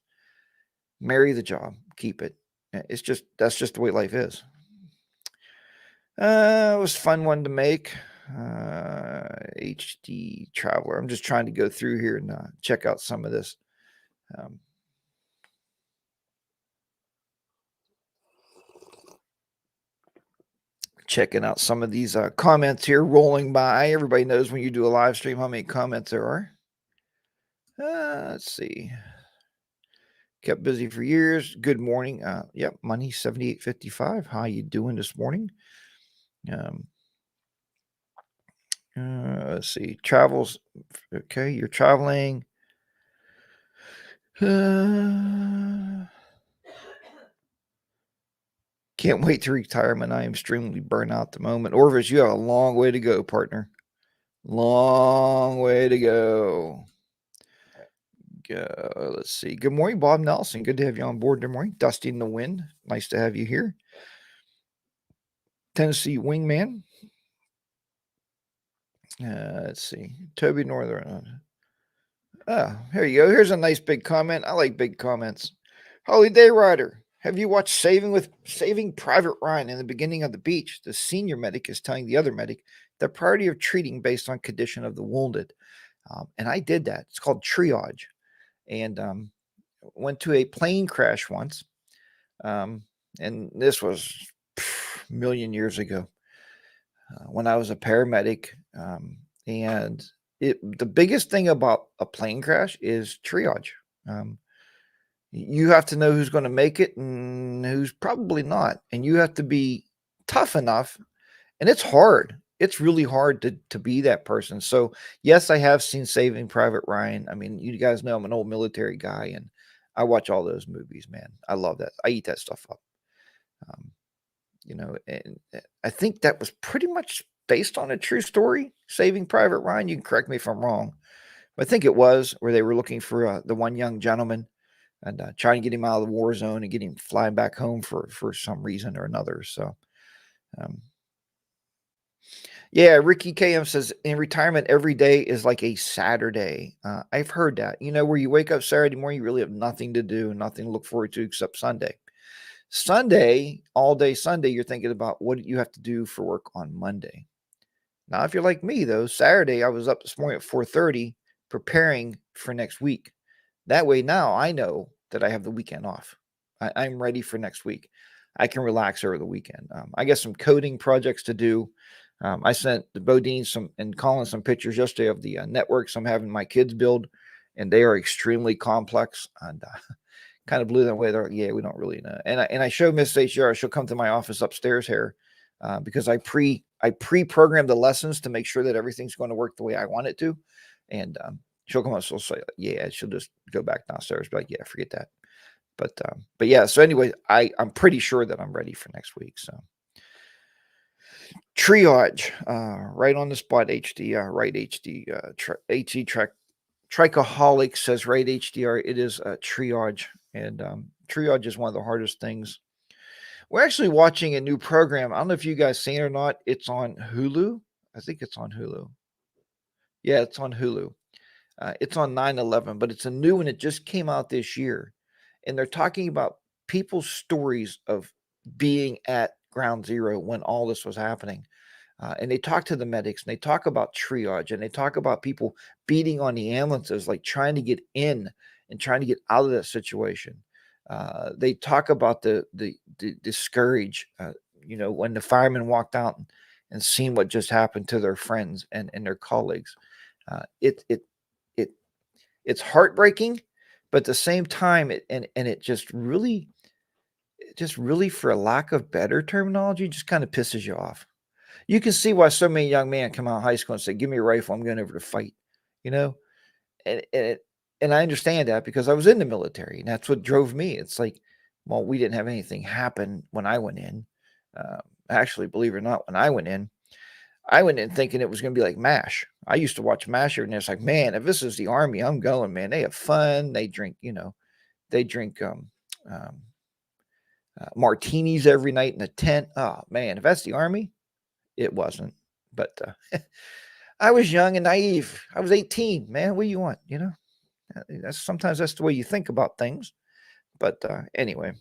marry the job, keep it. That's just the way life is. It was a fun one to make. HD Traveler. I'm just trying to go through here and check out some of this. Checking out some of these comments here rolling by. Everybody knows when you do a live stream how many comments there are. Let's see. Kept busy for years. Good morning. Yep, Money 7855. How you doing this morning? Let's see. Travels. Okay, you're traveling. Can't wait to retirement. I am extremely burnt out at the moment. Orvis, you have a long way to go, partner. Long way to go. Let's see. Good morning, Bob Nelson. Good to have you on board. Good morning. Dusty in the Wind. Nice to have you here. Tennessee Wingman. Let's see. Toby Northern. Here you go. Here's a nice big comment. I like big comments. Holy Day Rider. Have you watched Saving Private Ryan? In the beginning of The Beach, the senior medic is telling the other medic the priority of treating based on condition of the wounded. And I did that. It's called triage. And went to a plane crash once. And this was a million years ago when I was a paramedic. And the biggest thing about a plane crash is triage. You have to know who's going to make it and who's probably not. And you have to be tough enough. And it's hard. It's really hard to be that person. So, yes, I have seen Saving Private Ryan. I mean, you guys know I'm an old military guy, and I watch all those movies, man. I love that. I eat that stuff up. And I think that was pretty much based on a true story, Saving Private Ryan. You can correct me if I'm wrong. But I think it was where they were looking for the one young gentleman and trying to get him out of the war zone and get him flying back home for some reason or another. So, yeah, Ricky KM says in retirement, every day is like a Saturday. I've heard that, where you wake up Saturday morning, you really have nothing to do, nothing to look forward to except Sunday. Sunday, all day Sunday, you're thinking about what you have to do for work on Monday. Now, if you're like me, though, Saturday, I was up this morning at 4:30 preparing for next week. That way now I know that I have the weekend off. I'm ready for next week. I can relax over the weekend. I got some coding projects to do. I sent Bodine and Colin some pictures yesterday of the networks I'm having my kids build, and they are extremely complex and kind of blew them away. They're like, yeah, we don't really know. And I showed Miss HR. She'll come to my office upstairs here because I pre-programmed the lessons to make sure that everything's going to work the way I want it to. And she'll come up. She'll say, yeah, she'll just go back downstairs. Be like, yeah, forget that. But yeah. So anyway, I'm pretty sure that I'm ready for next week. So. Triage, right on the spot, HD, right HD, HD Trichoholic says right HDR. It is a triage, and triage is one of the hardest things. We're actually watching a new program. I don't know if you guys seen it or not. It's on Hulu. I think it's on Hulu. Yeah, it's on Hulu. It's on 9/11, but it's a new one. It just came out this year, and they're talking about people's stories of being at Ground Zero when all this was happening. And they talk to the medics, and they talk about triage, and they talk about people beating on the ambulances, like trying to get in and trying to get out of that situation. They talk about the discourage, when the firemen walked out and seen what just happened to their friends and their colleagues. It it's heartbreaking, but at the same time, it just really, for a lack of better terminology, just kind of pisses you off. You can see why so many young men come out of high school and say, "Give me a rifle, I'm going over to fight," you know? And I understand that because I was in the military, and that's what drove me. It's like, well, we didn't have anything happen when I went in. Actually, believe it or not, when I went in thinking it was gonna be like MASH. I used to watch MASH every day. It's like, man, if this is the army, I'm going, man. They have fun. They drink, they drink um, martinis every night in the tent. Oh man, if that's the army, it wasn't. But I was young and naive. I was 18, man. What do you want? That's the way you think about things. But anyway,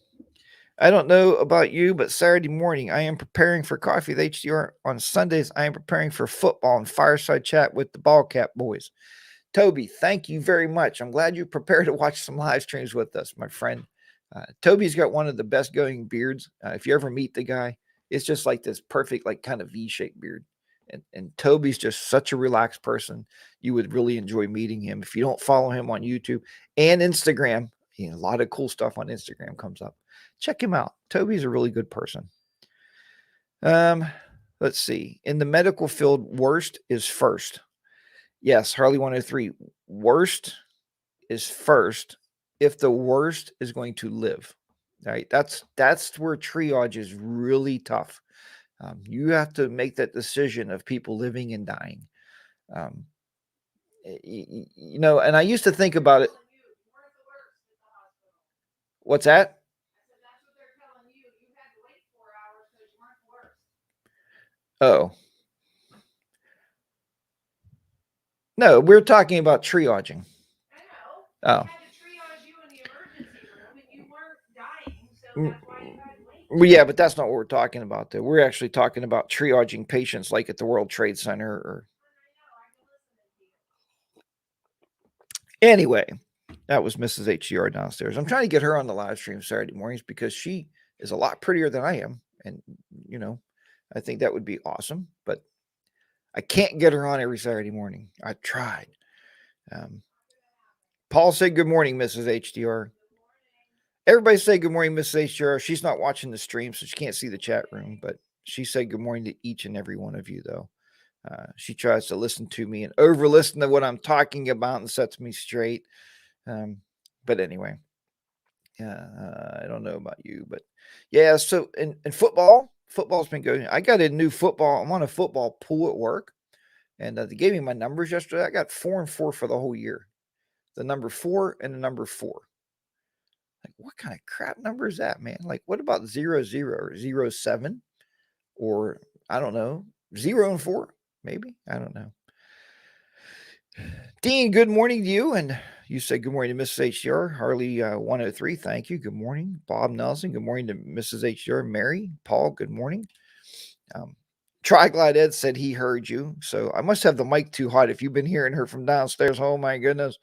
I don't know about you, but Saturday morning I am preparing for coffee with HDR. On Sundays, I am preparing for football and fireside chat with the ball cap boys. Toby, thank you very much. I'm glad you prepared to watch some live streams with us, my friend. Toby's got one of the best going beards. If you ever meet the guy, it's just like this perfect, like kind of V-shaped beard. And Toby's just such a relaxed person. You would really enjoy meeting him. If you don't follow him on YouTube and Instagram, a lot of cool stuff on Instagram comes up. Check him out. Toby's a really good person. Let's see. In the medical field, worst is first. Yes, Harley 103. Worst is first if the worst is going to live. Right? That's where triage is really tough. You have to make that decision of people living and dying. Um, and I used to think about it. What's that? Oh, no, we're talking about triaging. Oh. Well, yeah, but that's not what we're talking about, though. We're actually talking about triaging patients like at the World Trade Center or anyway, that was Mrs. HDR downstairs. I'm trying to get her on the live stream Saturday mornings because she is a lot prettier than I am. And, I think that would be awesome. But I can't get her on every Saturday morning. I tried. Paul said, "Good morning, Mrs. HDR." Everybody say good morning, Mrs. HDR. She's not watching the stream, so she can't see the chat room. But she said good morning to each and every one of you, though. She tries to listen to me and over listen to what I'm talking about and sets me straight. But anyway, I don't know about you, but yeah. So in football's been good. I got a new football. I'm on a football pool at work, and they gave me my numbers yesterday. I got 4-4 for the whole year. The number 4 and the number 4. Like, what kind of crap number is that, man? Like, what about 0-0 or 0-7? Or I don't know, 0-4, maybe? I don't know. Dean, good morning to you. And you said good morning to Mrs. HDR. Harley 103, thank you. Good morning. Bob Nelson, good morning to Mrs. HDR. Mary, Paul, good morning. Triglide Ed said he heard you. So I must have the mic too hot if you've been hearing her from downstairs. Oh, my goodness.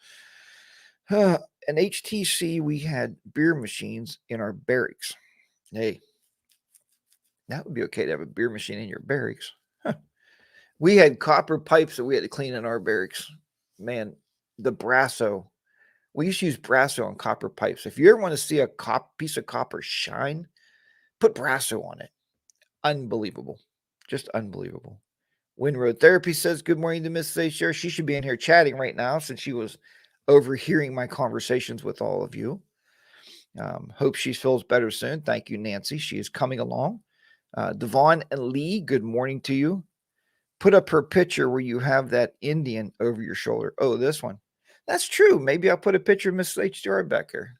In HTC, we had beer machines in our barracks. Hey, that would be okay to have a beer machine in your barracks. We had copper pipes that we had to clean in our barracks. Man, the Brasso. We used to use Brasso on copper pipes. If you ever want to see a piece of copper shine, put Brasso on it. Unbelievable. Just unbelievable. Windroad Therapy says, good morning to Miss HDR. She should be in here chatting right now since she was overhearing my conversations with all of you. Hope she feels better soon. Thank you, Nancy. She is coming along. Devon and Lee, good morning to you. Put up her picture where you have that Indian over your shoulder. Oh, this one. That's true. Maybe I'll put a picture of Miss HDR back here.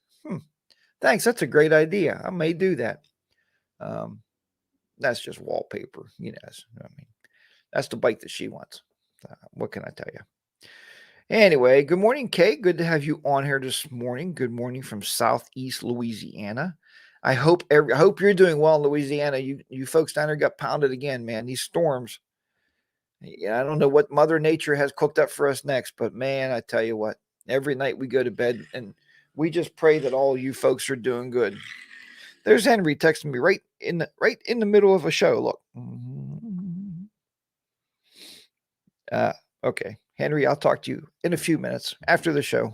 Thanks. That's a great idea. I may do that. That's just wallpaper. That's the bike that she wants. What can I tell you? Anyway, good morning, Kay. Good to have you on here this morning. Good morning from Southeast Louisiana. I hope you're doing well in Louisiana. You folks down there got pounded again, man. These storms, Yeah, I don't know what Mother Nature has cooked up for us next, but man, I tell you what, every night we go to bed and we just pray that all you folks are doing good. There's Henry texting me right in the middle of a show. Look. Uh, okay, Henry, I'll talk to you in a few minutes after the show.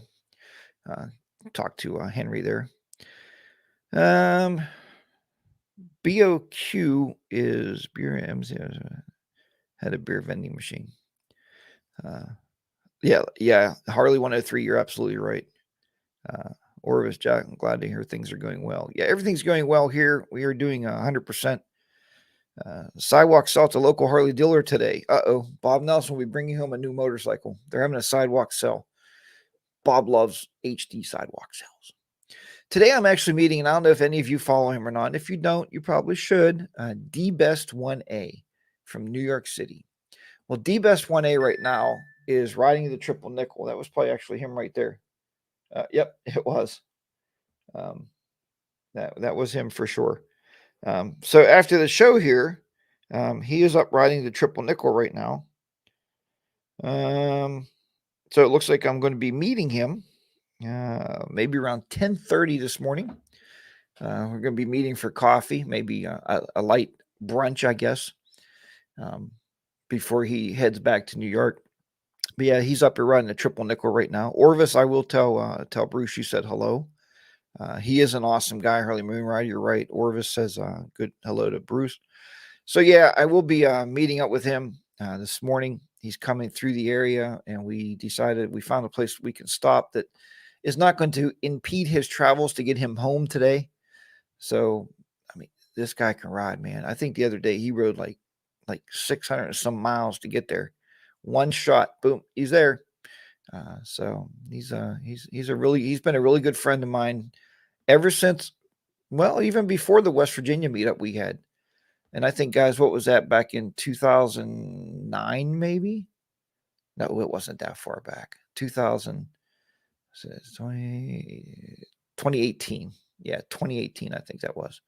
Talk to Henry there. BOQ is beer MC had a beer vending machine. Yeah, Harley 103. You're absolutely right. Orvis Jack, I'm glad to hear things are going well. Yeah, everything's going well here. We are doing 100%. Sidewalk sell to local Harley dealer today. Bob Nelson will be bringing home a new motorcycle. They're having a sidewalk sell. Bob loves HD sidewalk sales. Today I'm actually meeting, and I don't know if any of you follow him or not. If you don't, you probably should. D-Best 1A from New York City. Well, D-Best 1A right now is riding the triple nickel. That was probably actually him right there. Yep, it was. That was him for sure. So after the show here, he is up riding the triple nickel right now. So it looks like I'm going to be meeting him maybe around 10:30 this morning. We're going to be meeting for coffee, maybe a light brunch, I guess, before he heads back to New York. But yeah, he's up here riding the triple nickel right now. Orvis, I will tell Bruce you said hello. He is an awesome guy, Harley Moonride. You're right. Orvis says good hello to Bruce. So yeah, I will be meeting up with him this morning. He's coming through the area, and we found a place we can stop that is not going to impede his travels to get him home today. So, I mean, this guy can ride, man. I think the other day he rode like 600 and some miles to get there. One shot, boom, he's there. So he's been a really good friend of mine ever since, well, even before the West Virginia meetup we had. And I think, guys, what was that back in 2009, maybe? No, it wasn't that far back. 2018. Yeah, 2018, I think that was.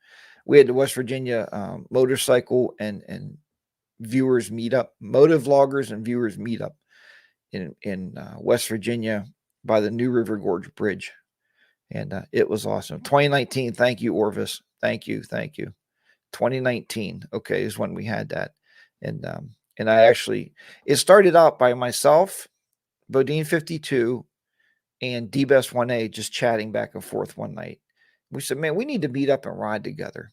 We had the West Virginia motorcycle and viewers meetup, motive vloggers and viewers meetup in West Virginia by the New River Gorge Bridge. And it was awesome. 2019. Thank you, Orvis. Thank you. 2019. Okay, is when we had that. And I actually, it started out by myself, Bodine 52, and D-Best 1A just chatting back and forth one night. We said, man, we need to meet up and ride together.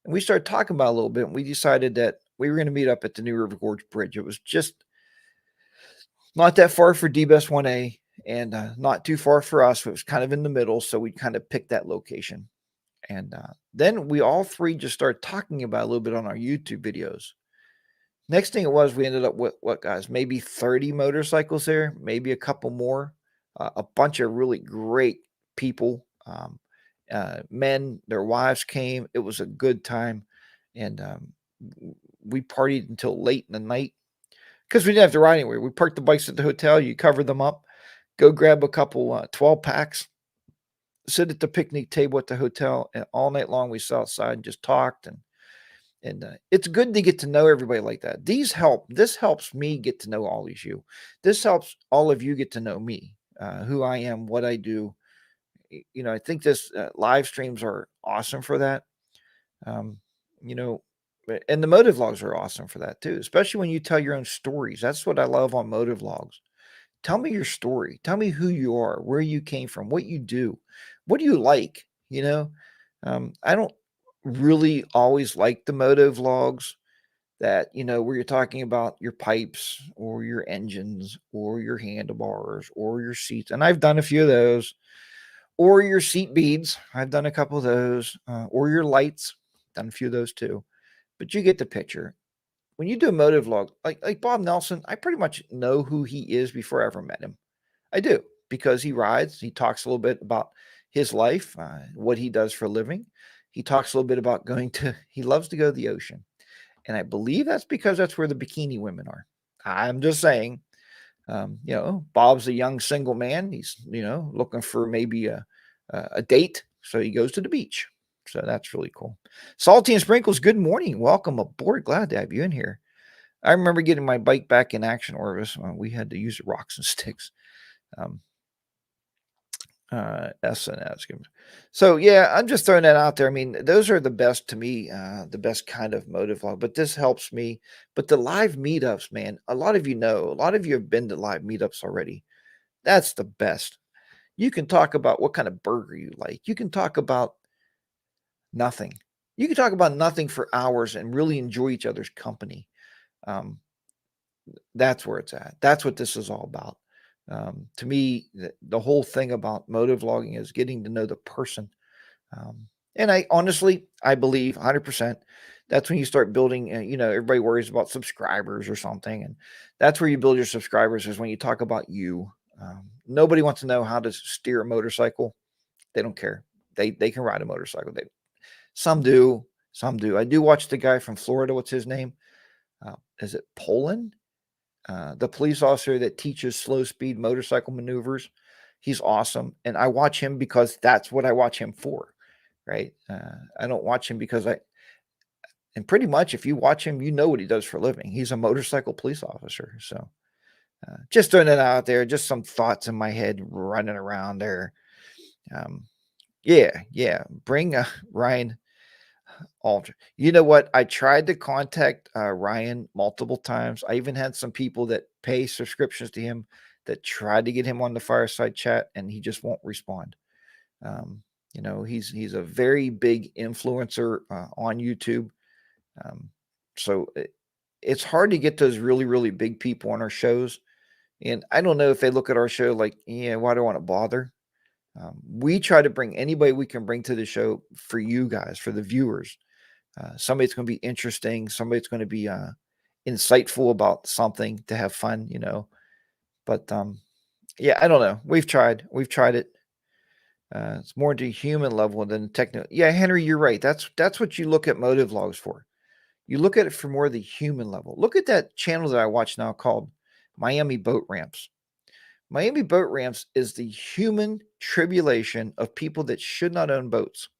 And we started talking about it a little bit, and we decided that we were going to meet up at the New River Gorge Bridge. It was just not that far for D-Best 1A and not too far for us. It was kind of in the middle, so we kind of picked that location. And then we all three just started talking about it a little bit on our YouTube videos. Next thing it was, we ended up with what, guys? Maybe 30 motorcycles there, maybe a couple more. A bunch of really great people, men, their wives came. It was a good time. And we partied until late in the night because we didn't have to ride anywhere. We parked the bikes at the hotel. You cover them up, go grab a couple 12 packs, sit at the picnic table at the hotel, and all night long we sat outside and just talked. And it's good to get to know everybody like that. This helps me get to know all of you. This helps all of you get to know me, who I am, what I do. You know, I think this live streams are awesome for that. You know, and the motive vlogs are awesome for that too, especially when you tell your own stories. That's what I love on motive vlogs. Tell me your story. Tell me who you are, where you came from, what you do, what do you like. You know, I don't really always like the moto vlogs that, you know, where you're talking about your pipes or your engines or your handlebars or your seats. And I've done a few of those, or your seat beads. I've done a couple of those, or your lights. Done a few of those too. But you get the picture. When you do a moto vlog, like Bob Nelson, I pretty much know who he is before I ever met him. I do, because he rides. He talks a little bit about his life, what he does for a living. He talks a little bit about he loves to go to the ocean. And I believe that's because that's where the bikini women are. I'm just saying, you know, Bob's a young single man. He's, you know, looking for maybe a date. So he goes to the beach. So that's really cool. Salty and Sprinkles, good morning. Welcome aboard. Glad to have you in here. I remember getting my bike back in action Orvis when we had to use rocks and sticks. Um, SNS. So yeah, I'm just throwing that out there. I mean, those are the best to me, the best kind of motive vlog. But this helps me. But the live meetups, man, a lot of you know, a lot of you have been to live meetups already. That's the best. You can talk about what kind of burger you like. You can talk about nothing. You can talk about nothing for hours and really enjoy each other's company. Um, that's where it's at. That's what this is all about. To me, the whole thing about motive logging is getting to know the person. And I honestly, I believe 100% that's when you start building, everybody worries about subscribers or something. And that's where you build your subscribers is when you talk about you. Nobody wants to know how to steer a motorcycle. They don't care. They can ride a motorcycle. Some do, some do. I do watch the guy from Florida. What's his name? Is it Poland? The police officer that teaches slow speed motorcycle maneuvers. He's awesome. And I watch him because that's what I watch him for, right? I don't watch him and pretty much if you watch him, you know what he does for a living. He's a motorcycle police officer. So just throwing it out there, just some thoughts in my head running around there. Um, yeah. Bring Ryan Alter. You know what? I tried to contact Ryan multiple times. I even had some people that pay subscriptions to him that tried to get him on the fireside chat, and he just won't respond. He's a very big influencer on YouTube. Um, so it's hard to get those really, really big people on our shows. And I don't know if they look at our show like, yeah, why do I want to bother? We try to bring anybody we can bring to the show for you guys, for the viewers. Somebody that's going to be interesting, somebody that's going to be insightful about something to have fun, But yeah, I don't know. We've tried it. It's more to human level than technical. Yeah, Henry, you're right. That's what you look at motive logs for. You look at it for more the human level. Look at that channel that I watch now called Miami Boat Ramps. Miami Boat Ramps is the human tribulation of people that should not own boats,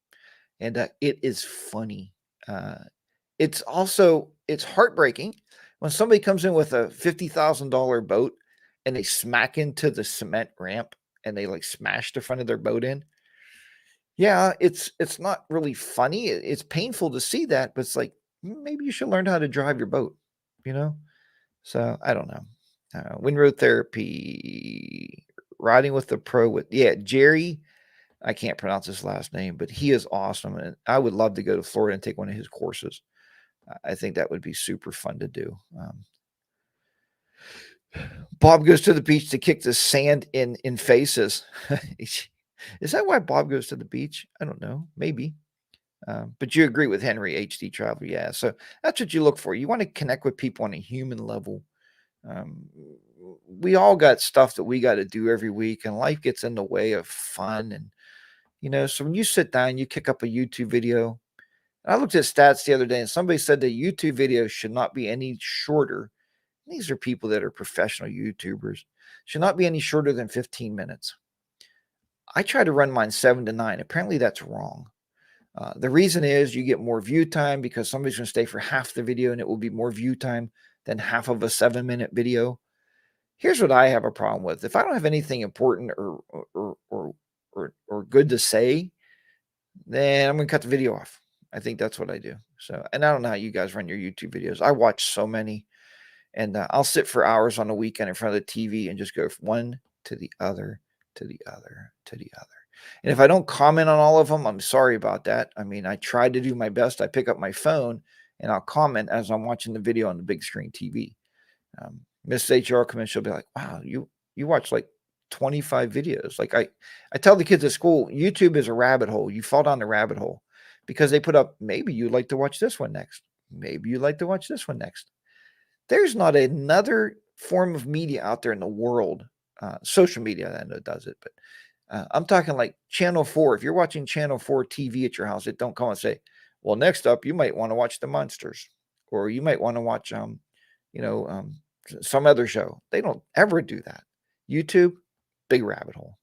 and it is funny. It's heartbreaking when somebody comes in with a $50,000 boat and they smack into the cement ramp and they like smash the front of their boat in. Yeah, it's not really funny. It's painful to see that, but it's like maybe you should learn how to drive your boat, you know? So I don't know. Windrow therapy, riding with the pro with Jerry. I can't pronounce his last name, but he is awesome, and I would love to go to Florida and take one of his courses. I think that would be super fun to do. Bob goes to the beach to kick the sand in faces. Is that why Bob goes to the beach? I don't know. Maybe. But you agree with Henry HD Travel, yeah. So that's what you look for. You want to connect with people on a human level. Um, we all got stuff that we got to do every week, and life gets in the way of fun. And so when you sit down, you kick up a YouTube video. I looked at stats the other day, and somebody said that YouTube videos should not be any shorter. These are people that are professional YouTubers. Should not be any shorter than 15 minutes. I try to run mine 7 to 9. Apparently, that's wrong. The reason is you get more view time because somebody's going to stay for half the video and it will be more view time than half of a 7-minute video. Here's what I have a problem with. If I don't have anything important or good to say, then I'm going to cut the video off. I think that's what I do. So, and I don't know how you guys run your YouTube videos. I watch so many, and I'll sit for hours on the weekend in front of the TV and just go from one to the other, to the other, to the other. And if I don't comment on all of them, I'm sorry about that. I mean, I try to do my best. I pick up my phone and I'll comment as I'm watching the video on the big screen TV. Miss HR comes in, she'll be like, "Wow, you watch like 25 videos." Like I tell the kids at school, YouTube is a rabbit hole. You fall down the rabbit hole because they put up, maybe you'd like to watch this one next. Maybe you'd like to watch this one next. There's not another form of media out there in the world, social media I know does it, but I'm talking like Channel 4. If you're watching Channel 4 TV at your house, it don't call and say, "Well, next up, you might want to watch The Monsters," or you might want to watch, some other show. They don't ever do that. YouTube, big rabbit hole.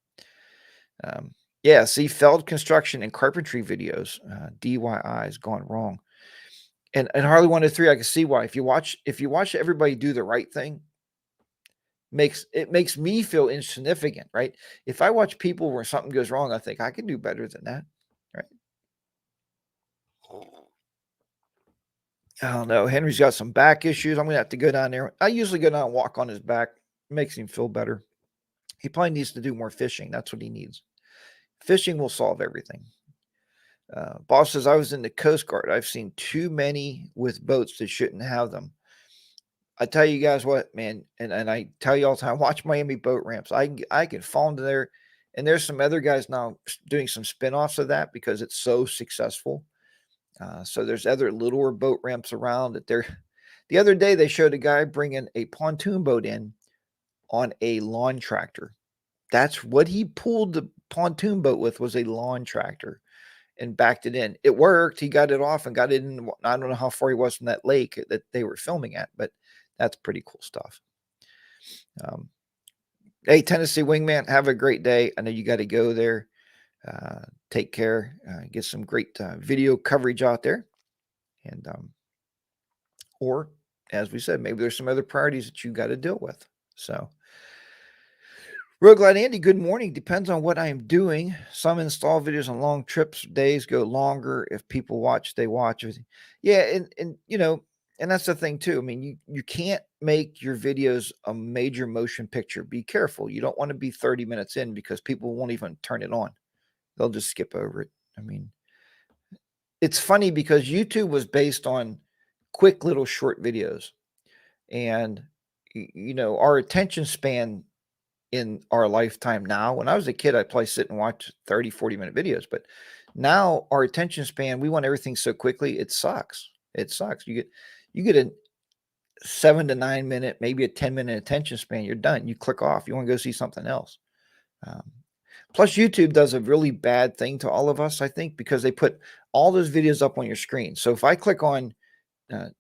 See, failed construction and carpentry videos, DIYs gone wrong. And Harley 1 to 3, I can see why. If you watch everybody do the right thing, makes me feel insignificant, right? If I watch people where something goes wrong, I think I can do better than that, right? I don't know. Henry's got some back issues. I'm gonna have to go down there. I usually go down and walk on his back. Makes him feel better. He probably needs to do more fishing. That's what he needs. Fishing will solve everything. Boss says I was in the Coast Guard. I've seen too many with boats that shouldn't have them. I tell you guys what, man, and I tell you all the time, watch Miami boat ramps. I can fall into there, and there's some other guys now doing some spin-offs of that because it's so successful. So there's other littler boat ramps around that they're. The other day they showed a guy bringing a pontoon boat in on a lawn tractor. That's what he pulled the pontoon boat with, was a lawn tractor, and backed it in. It worked. He got it off and got it in. I don't know how far he was from that lake that they were filming at, but that's pretty cool stuff. Um, hey, Tennessee Wingman, have a great day. I know you got to go there. Take care. Get some great video coverage out there. And or as we said, maybe there's some other priorities that you got to deal with. So Real Glad Andy, good morning. Depends on what I'm doing. Some install videos on long trips, days go longer. If people watch, they watch. Yeah, and and that's the thing too. I mean, you can't make your videos a major motion picture. Be careful. You don't want to be 30 minutes in because people won't even turn it on. They'll just skip over it. I mean, it's funny because YouTube was based on quick little short videos. And our attention span in our lifetime now. When I was a kid, I'd probably sit and watch 30, 40-minute videos. But now our attention span, we want everything so quickly, it sucks. It sucks. You get a 7 to 9 minute, maybe a 10-minute attention span, you're done. You click off. You want to go see something else. Plus, YouTube does a really bad thing to all of us, I think, because they put all those videos up on your screen. So if I click on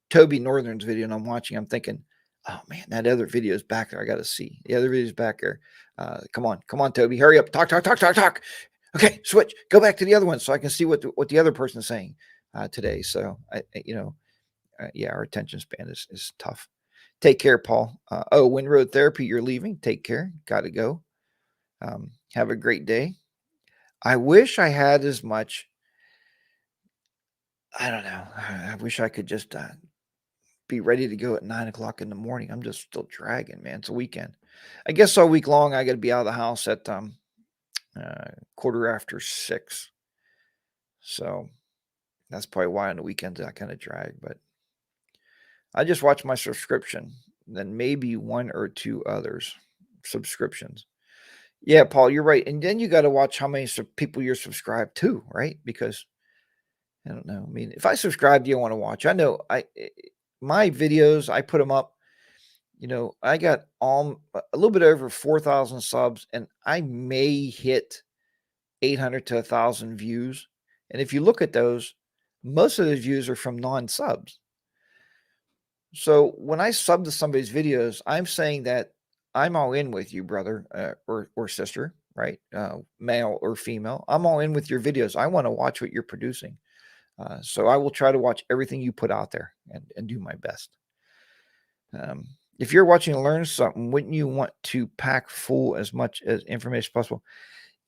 Toby Northern's video and I'm watching, I'm thinking, oh man, that other video is back there. I got to see the other video is back there. Come on, Toby, hurry up. Talk. Okay, switch. Go back to the other one so I can see what the other person's saying today. So yeah, our attention span is tough. Take care, Paul. Windroad Therapy, you're leaving. Take care. Got to go. Have a great day. I wish I had as much. I don't know. I wish I could just be ready to go at 9 o'clock in the morning. I'm just still dragging, man. It's a weekend. I guess all week long I got to be out of the house at 6:15. So that's probably why on the weekends I kind of drag. But I just watch my subscription, then maybe one or two others subscriptions. Yeah, Paul, you're right. And then you got to watch how many people you're subscribed to, right? Because I don't know. I mean, if I subscribe to you, I want to watch. I know my videos, I put them up. I got a little bit over 4,000 subs, and I may hit 800 to 1,000 views. And if you look at those, most of those views are from non-subs. So when I sub to somebody's videos, I'm saying that I'm all in with you, brother or sister, right? Male or female. I'm all in with your videos. I want to watch what you're producing. So I will try to watch everything you put out there and do my best. If you're watching and learn something, wouldn't you want to pack full as much as information as possible?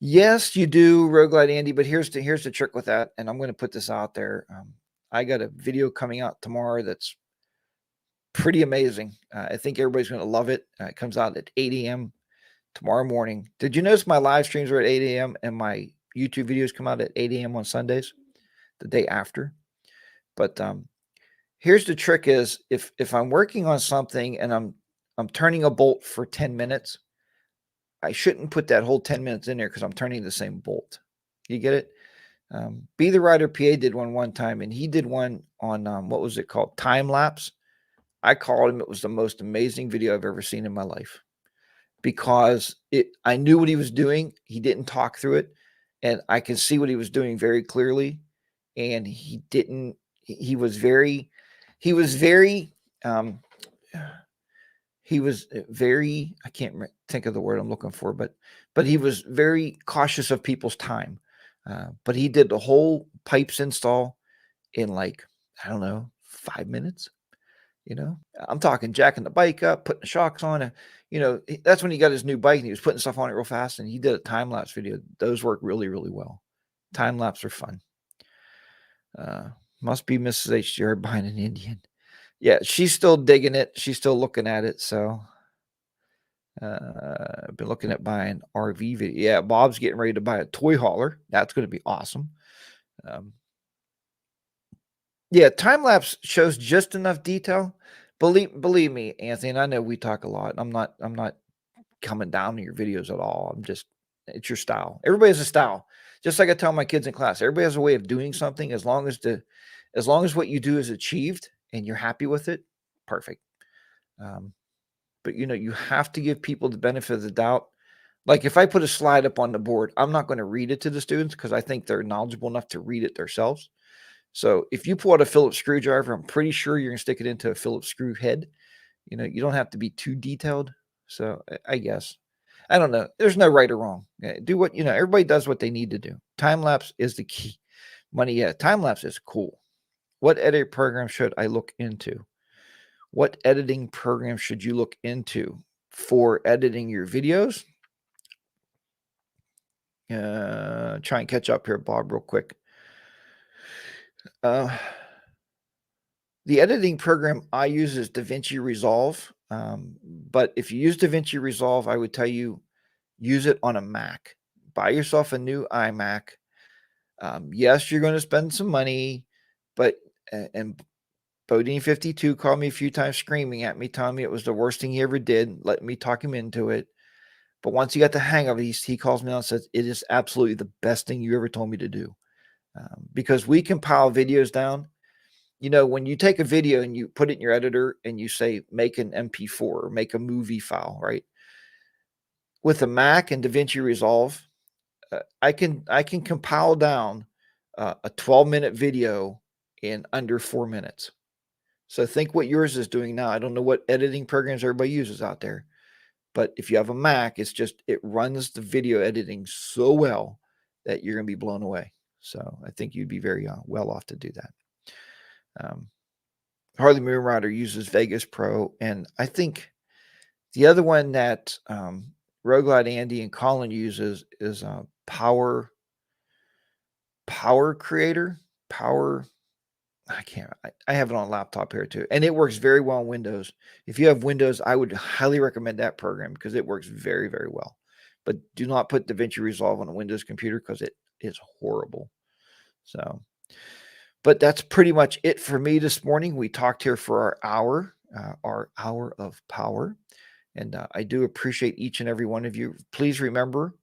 Yes, you do, Roguelite Andy, but here's the trick with that, and I'm going to put this out there. I got a video coming out tomorrow that's pretty amazing. I think everybody's going to love it. It comes out at 8 a.m. tomorrow morning. Did you notice my live streams are at 8 a.m. and my YouTube videos come out at 8 a.m. on Sundays, the day after? But here's the trick: is if I'm working on something and I'm turning a bolt for 10 minutes, I shouldn't put that whole 10 minutes in there because I'm turning the same bolt. You get it? Be the Rider PA did one time, and he did one on what was it called? Time lapse. I called him. It was the most amazing video I've ever seen in my life because I knew what he was doing. He didn't talk through it, and I could see what he was doing very clearly. And he didn't. He was very. He was very. I can't think of the word I'm looking for, but he was very cautious of people's time. But he did the whole pipes install in like, I don't know, 5 minutes. I'm talking jacking the bike up, putting the shocks on. That's when he got his new bike and he was putting stuff on it real fast. And he did a time lapse video. Those work really, really well. Time lapse are fun. Must be Mrs. HDR behind an Indian. Yeah, she's still digging it. She's still looking at it. So I've been looking at buying RV video. Yeah, Bob's getting ready to buy a toy hauler. That's going to be awesome. Yeah, time lapse shows just enough detail. Believe me, Anthony, and I know we talk a lot. I'm not coming down to your videos at all. It's your style. Everybody has a style. Just like I tell my kids in class, everybody has a way of doing something as long as what you do is achieved and you're happy with it, perfect. But you have to give people the benefit of the doubt. Like if I put a slide up on the board, I'm not going to read it to the students because I think they're knowledgeable enough to read it themselves. So if you pull out a Phillips screwdriver, I'm pretty sure you're going to stick it into a Phillips screw head. You don't have to be too detailed. So I guess, I don't know. There's no right or wrong. Do what, everybody does what they need to do. Time lapse is the key. Time lapse is cool. What editing program should I look into? What editing program should you look into for editing your videos? Try and catch up here, Bob, real quick. The editing program I use is DaVinci Resolve. But if you use DaVinci Resolve, I would tell you use it on a Mac. Buy yourself a new iMac. Yes, you're going to spend some money, but and Bodine52 called me a few times screaming at me, telling me it was the worst thing he ever did, letting me talk him into it. But once he got the hang of it, he calls me out and says, it is absolutely the best thing you ever told me to do. Because we compile videos down. When you take a video and you put it in your editor and you say, make an MP4 or make a movie file, right? With a Mac and DaVinci Resolve, I can compile down a 12-minute video in under 4 minutes. So think what yours is doing now. I don't know what editing programs everybody uses out there, but if you have a Mac, it runs the video editing so well that you're going to be blown away. So I think you'd be very well off to do that. Harley Moonrider uses Vegas Pro, and I think the other one that Roguelite Andy and Colin uses is Power Creator. I have it on a laptop here too, and it works very well on Windows. If you have Windows, I would highly recommend that program because it works very, very well. But do not put DaVinci Resolve on a Windows computer because it is horrible. So, but that's pretty much it for me this morning. We talked here for our hour of power, and I do appreciate each and every one of you. Please remember,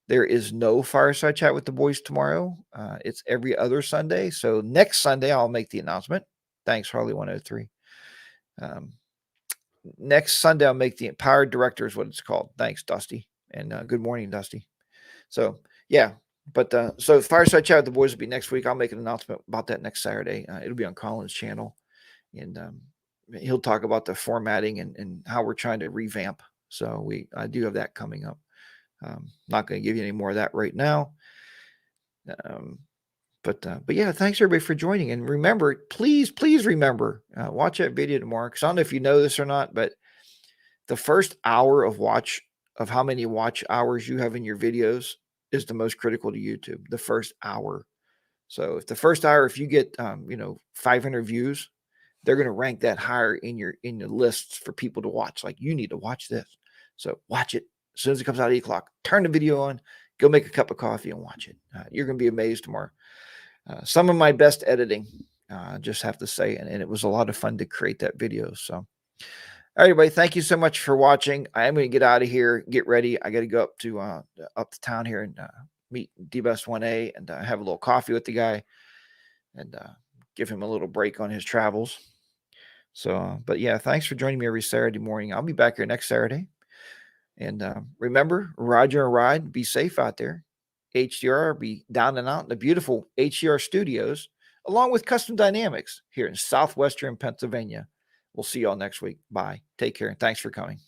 there is no fireside chat with the boys tomorrow. It's every other Sunday. So next Sunday, I'll make the announcement. Thanks, Harley 103. Next Sunday, I'll make the Empowered Director is what it's called. Thanks, Dusty. And good morning, Dusty. So, yeah. But so fireside chat with the boys will be next week. I'll make an announcement about that next Saturday. It'll be on Colin's channel. And he'll talk about the formatting and how we're trying to revamp. So I do have that coming up. Not going to give you any more of that right now. But yeah, thanks everybody for joining. And remember, please remember, watch that video tomorrow. Because I don't know if you know this or not, but the first hour of how many watch hours you have in your videos is the most critical to YouTube. The first hour. So if the first hour, if you get 500 views, they're going to rank that higher in your lists for people to watch. Like, you need to watch this. So watch it. As soon as it comes out at 8 o'clock, turn the video on, go make a cup of coffee and watch it. You're going to be amazed tomorrow. Some of my best editing, just have to say, and it was a lot of fun to create that video. So, all right, everybody, thank you so much for watching. I am going to get out of here, get ready. I got to go up to town here and meet D-Best 1A and have a little coffee with the guy and give him a little break on his travels. So, but yeah, thanks for joining me every Saturday morning. I'll be back here next Saturday. And remember, ride your ride. Be safe out there. HDR be down and out in the beautiful HDR studios, along with Custom Dynamics here in southwestern Pennsylvania. We'll see y'all next week. Bye. Take care. And thanks for coming.